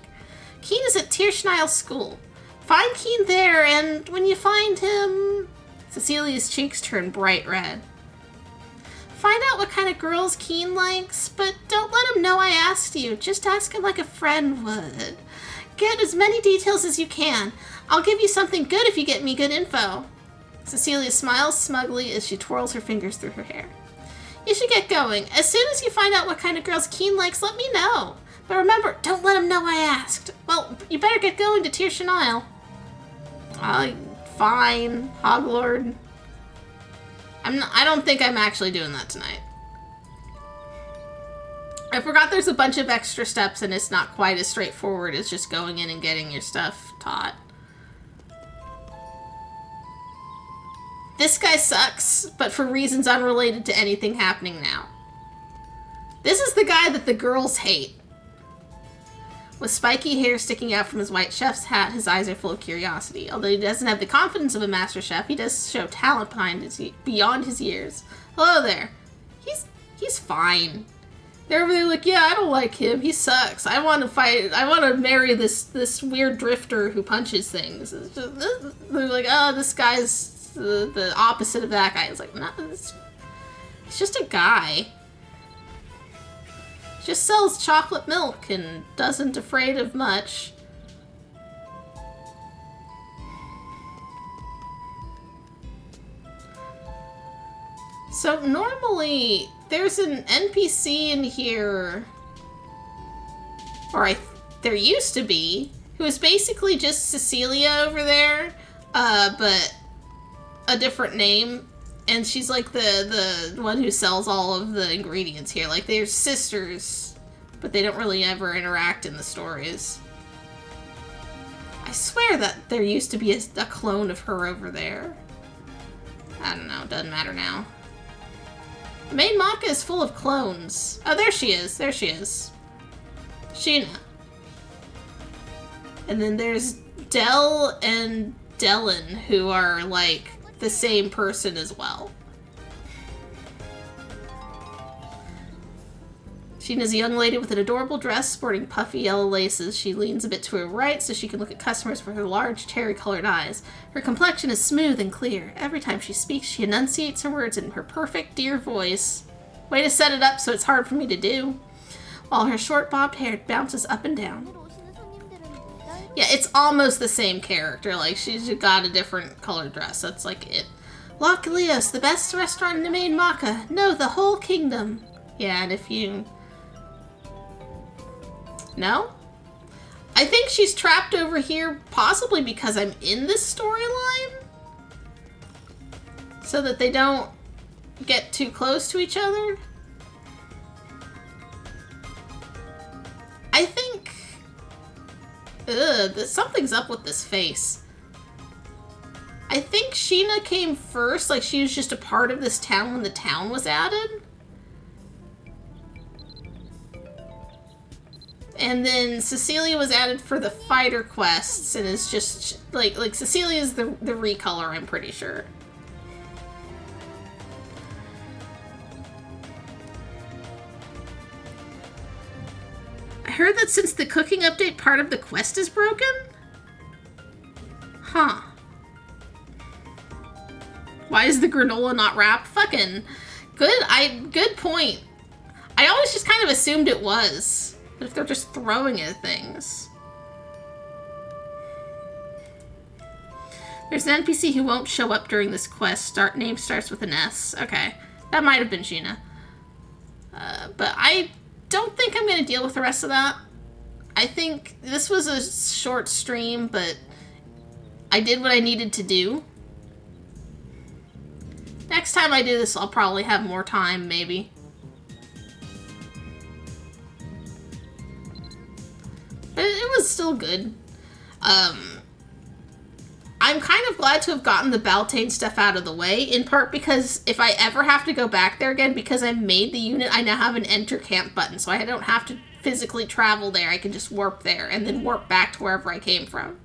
Keen is at Tierschneil School. Find Keen there, and when you find him... Cecilia's cheeks turn bright red. Find out what kind of girls Keen likes, but don't let him know I asked you. Just ask him like a friend would. Get as many details as you can. I'll give you something good if you get me good info. Cecilia smiles smugly as she twirls her fingers through her hair. You should get going. As soon as you find out what kind of girls Keen likes, let me know. But remember, don't let him know I asked. Well, you better get going to Tierschneil. Fine, Hoglord. I don't think I'm actually doing that tonight. I forgot there's a bunch of extra steps and it's not quite as straightforward as just going in and getting your stuff taught. This guy sucks, but for reasons unrelated to anything happening now. This is the guy that the girls hate. With spiky hair sticking out from his white chef's hat, his eyes are full of curiosity. Although he doesn't have the confidence of a master chef, he does show talent beyond his years. Hello there. He's fine. They're over there like, yeah, I don't like him. He sucks. I want to fight. I want to marry this weird drifter who punches things. They're like, oh, this guy's the opposite of that guy. It's like, no, it's just a guy. Just sells chocolate milk and doesn't afraid of much. So normally there's an NPC in here, or there used to be, who is basically just Cecilia over there, but a different name. And she's like the one who sells all of the ingredients here. Like, they're sisters, but they don't really ever interact in the stories. I swear that there used to be a clone of her over there. I don't know, doesn't matter now. The main Maka is full of clones. Oh, there she is, there she is. Sheena. And then there's Del and Dellen, who are like the same person as well. Sheena's a young lady with an adorable dress sporting puffy yellow laces. She leans a bit to her right so she can look at customers with her large cherry-colored eyes. Her complexion is smooth and clear. Every time she speaks, she enunciates her words in her perfect dear voice. Way to set it up so it's hard for me to do. While her short bobbed hair bounces up and down. Yeah, it's almost the same character. Like, she's got a different colored dress. That's like it. Loch Leos, the best restaurant in the main Maka. No, the whole kingdom. Yeah, and if you No? I think she's trapped over here, possibly because I'm in this storyline? So that they don't get too close to each other? I think... Ugh, something's up with this face. I think Sheena came first, like she was just a part of this town when the town was added. And then Cecilia was added for the fighter quests, and is just, like Cecilia's the recolor, I'm pretty sure. I heard that since the cooking update, part of the quest is broken? Huh. Why is the granola not wrapped? Fucking good point. I always just kind of assumed it was. But if they're just throwing it at things. There's an NPC who won't show up during this quest. Name starts with an S. Okay. That might have been Sheena. But I don't think I'm going to deal with the rest of that. I think this was a short stream, but I did what I needed to do. Next time I do this, I'll probably have more time, maybe. But it was still good. I'm kind of glad to have gotten the Baltaine stuff out of the way, in part because if I ever have to go back there again, because I made the unit, I now have an enter camp button, so I don't have to physically travel there. I can just warp there, and then warp back to wherever I came from.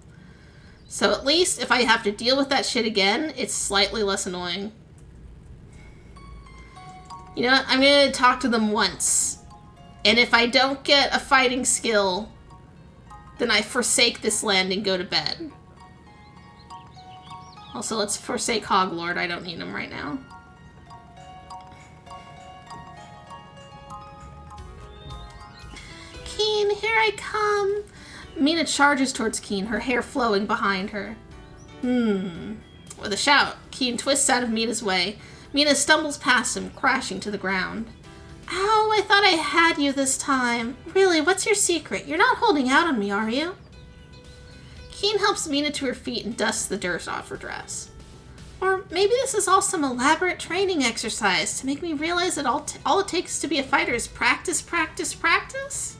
So at least if I have to deal with that shit again, it's slightly less annoying. You know what? I'm going to talk to them once. And if I don't get a fighting skill, then I forsake this land and go to bed. Also, let's forsake Hoglord. I don't need him right now. Keen, here I come. Mina charges towards Keen, her hair flowing behind her. With a shout, Keen twists out of Mina's way. Mina stumbles past him, crashing to the ground. Ow, I thought I had you this time. Really, what's your secret? You're not holding out on me, are you? Keen helps Mina to her feet and dusts the dirt off her dress. Or maybe this is all some elaborate training exercise to make me realize that all it takes to be a fighter is practice, practice, practice?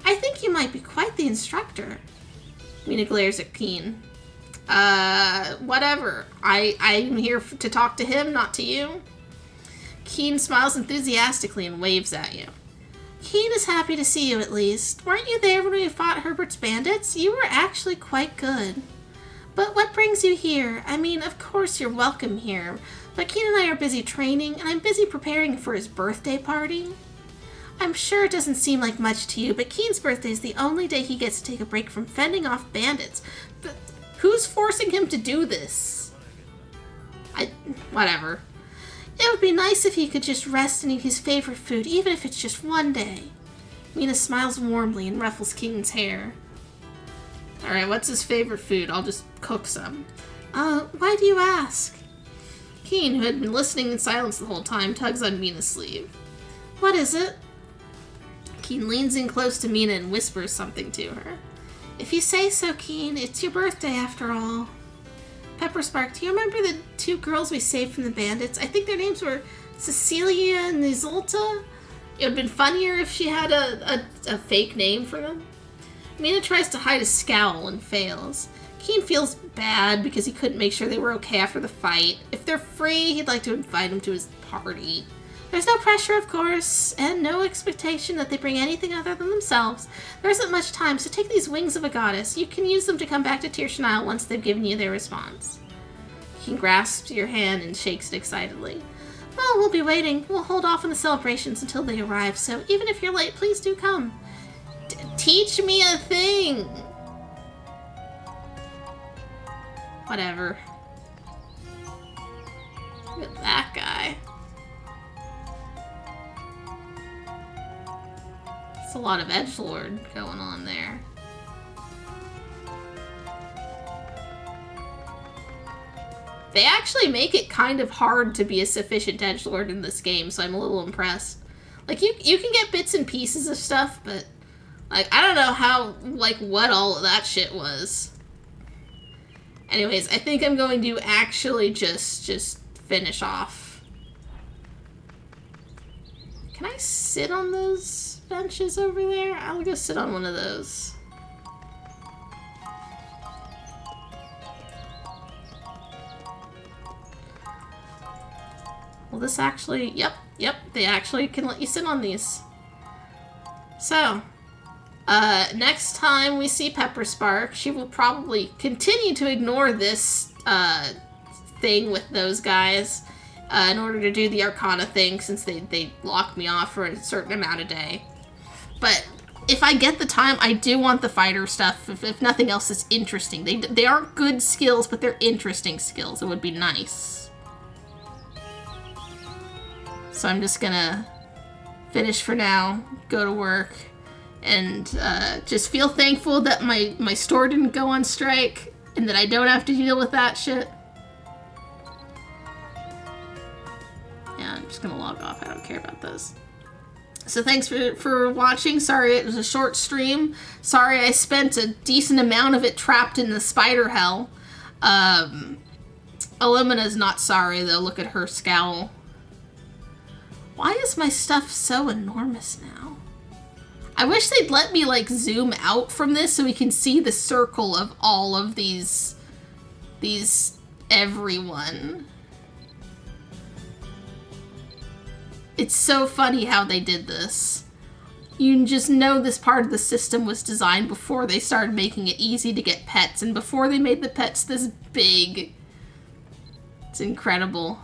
I think you might be quite the instructor. Mina glares at Keen. Whatever. I'm here to talk to him, not to you. Keen smiles enthusiastically and waves at you. Keen is happy to see you at least. Weren't you there when we fought Herbert's bandits? You were actually quite good. But what brings you here? I mean, of course you're welcome here, but Keen and I are busy training, and I'm busy preparing for his birthday party. I'm sure it doesn't seem like much to you, but Keen's birthday is the only day he gets to take a break from fending off bandits. But who's forcing him to do this? Whatever. It would be nice if he could just rest and eat his favorite food, even if it's just one day. Mina smiles warmly and ruffles Keen's hair. Alright, what's his favorite food? I'll just cook some. Why do you ask? Keen, who had been listening in silence the whole time, tugs on Mina's sleeve. What is it? Keen leans in close to Mina and whispers something to her. If you say so, Keen, it's your birthday after all. Pepperspark, do you remember the two girls we saved from the bandits? I think their names were Cecilia and Isolta. It would have been funnier if she had a fake name for them. Mina tries to hide a scowl and fails. Keen feels bad because he couldn't make sure they were okay after the fight. If they're free, he'd like to invite them to his party. There's no pressure, of course, and no expectation that they bring anything other than themselves. There isn't much time, so take these wings of a goddess. You can use them to come back to Tirschenile once they've given you their response. He grasps your hand and shakes it excitedly. Well, we'll be waiting. We'll hold off on the celebrations until they arrive, so even if you're late, please do come. Teach me a thing! Whatever. Look at that guy. It's a lot of edgelord going on there. They actually make it kind of hard to be a sufficient edgelord in this game, so I'm a little impressed. Like, you can get bits and pieces of stuff, but, Like, I don't know how, like, what all of that shit was. Anyways, I think I'm going to actually just finish off. Can I sit on those benches over there? I'll go sit on one of those. Will this actually... Yep, they actually can let you sit on these. So... next time we see Pepperspark, she will probably continue to ignore this thing with those guys in order to do the Arcana thing, since they lock me off for a certain amount of day. But if I get the time, I do want the fighter stuff, if nothing else is interesting. They aren't good skills, but they're interesting skills. It would be nice. So I'm just gonna finish for now, go to work, and just feel thankful that my store didn't go on strike and that I don't have to deal with that shit. Yeah, I'm just gonna log off. I don't care about those. So thanks for watching. Sorry it was a short stream. Sorry I spent a decent amount of it trapped in the spider hell. Elimina's not sorry though. Look at her scowl. Why is my stuff so enormous now? I wish they'd let me, like, zoom out from this so we can see the circle of all of these everyone. It's so funny how they did this. You just know this part of the system was designed before they started making it easy to get pets, and before they made the pets this big. It's incredible.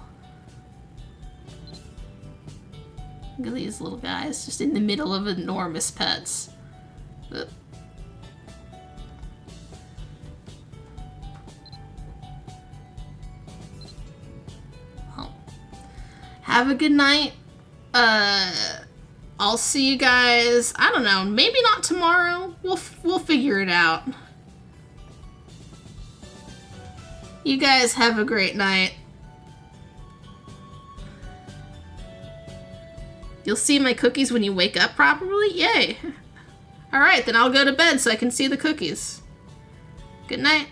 Look at these little guys just in the middle of enormous pets. Ugh. Well, have a good night. I'll see you guys, I don't know, maybe not tomorrow. We'll figure it out. You guys have a great night. You'll see my cookies when you wake up properly? Yay! Alright, then I'll go to bed so I can see the cookies. Good night.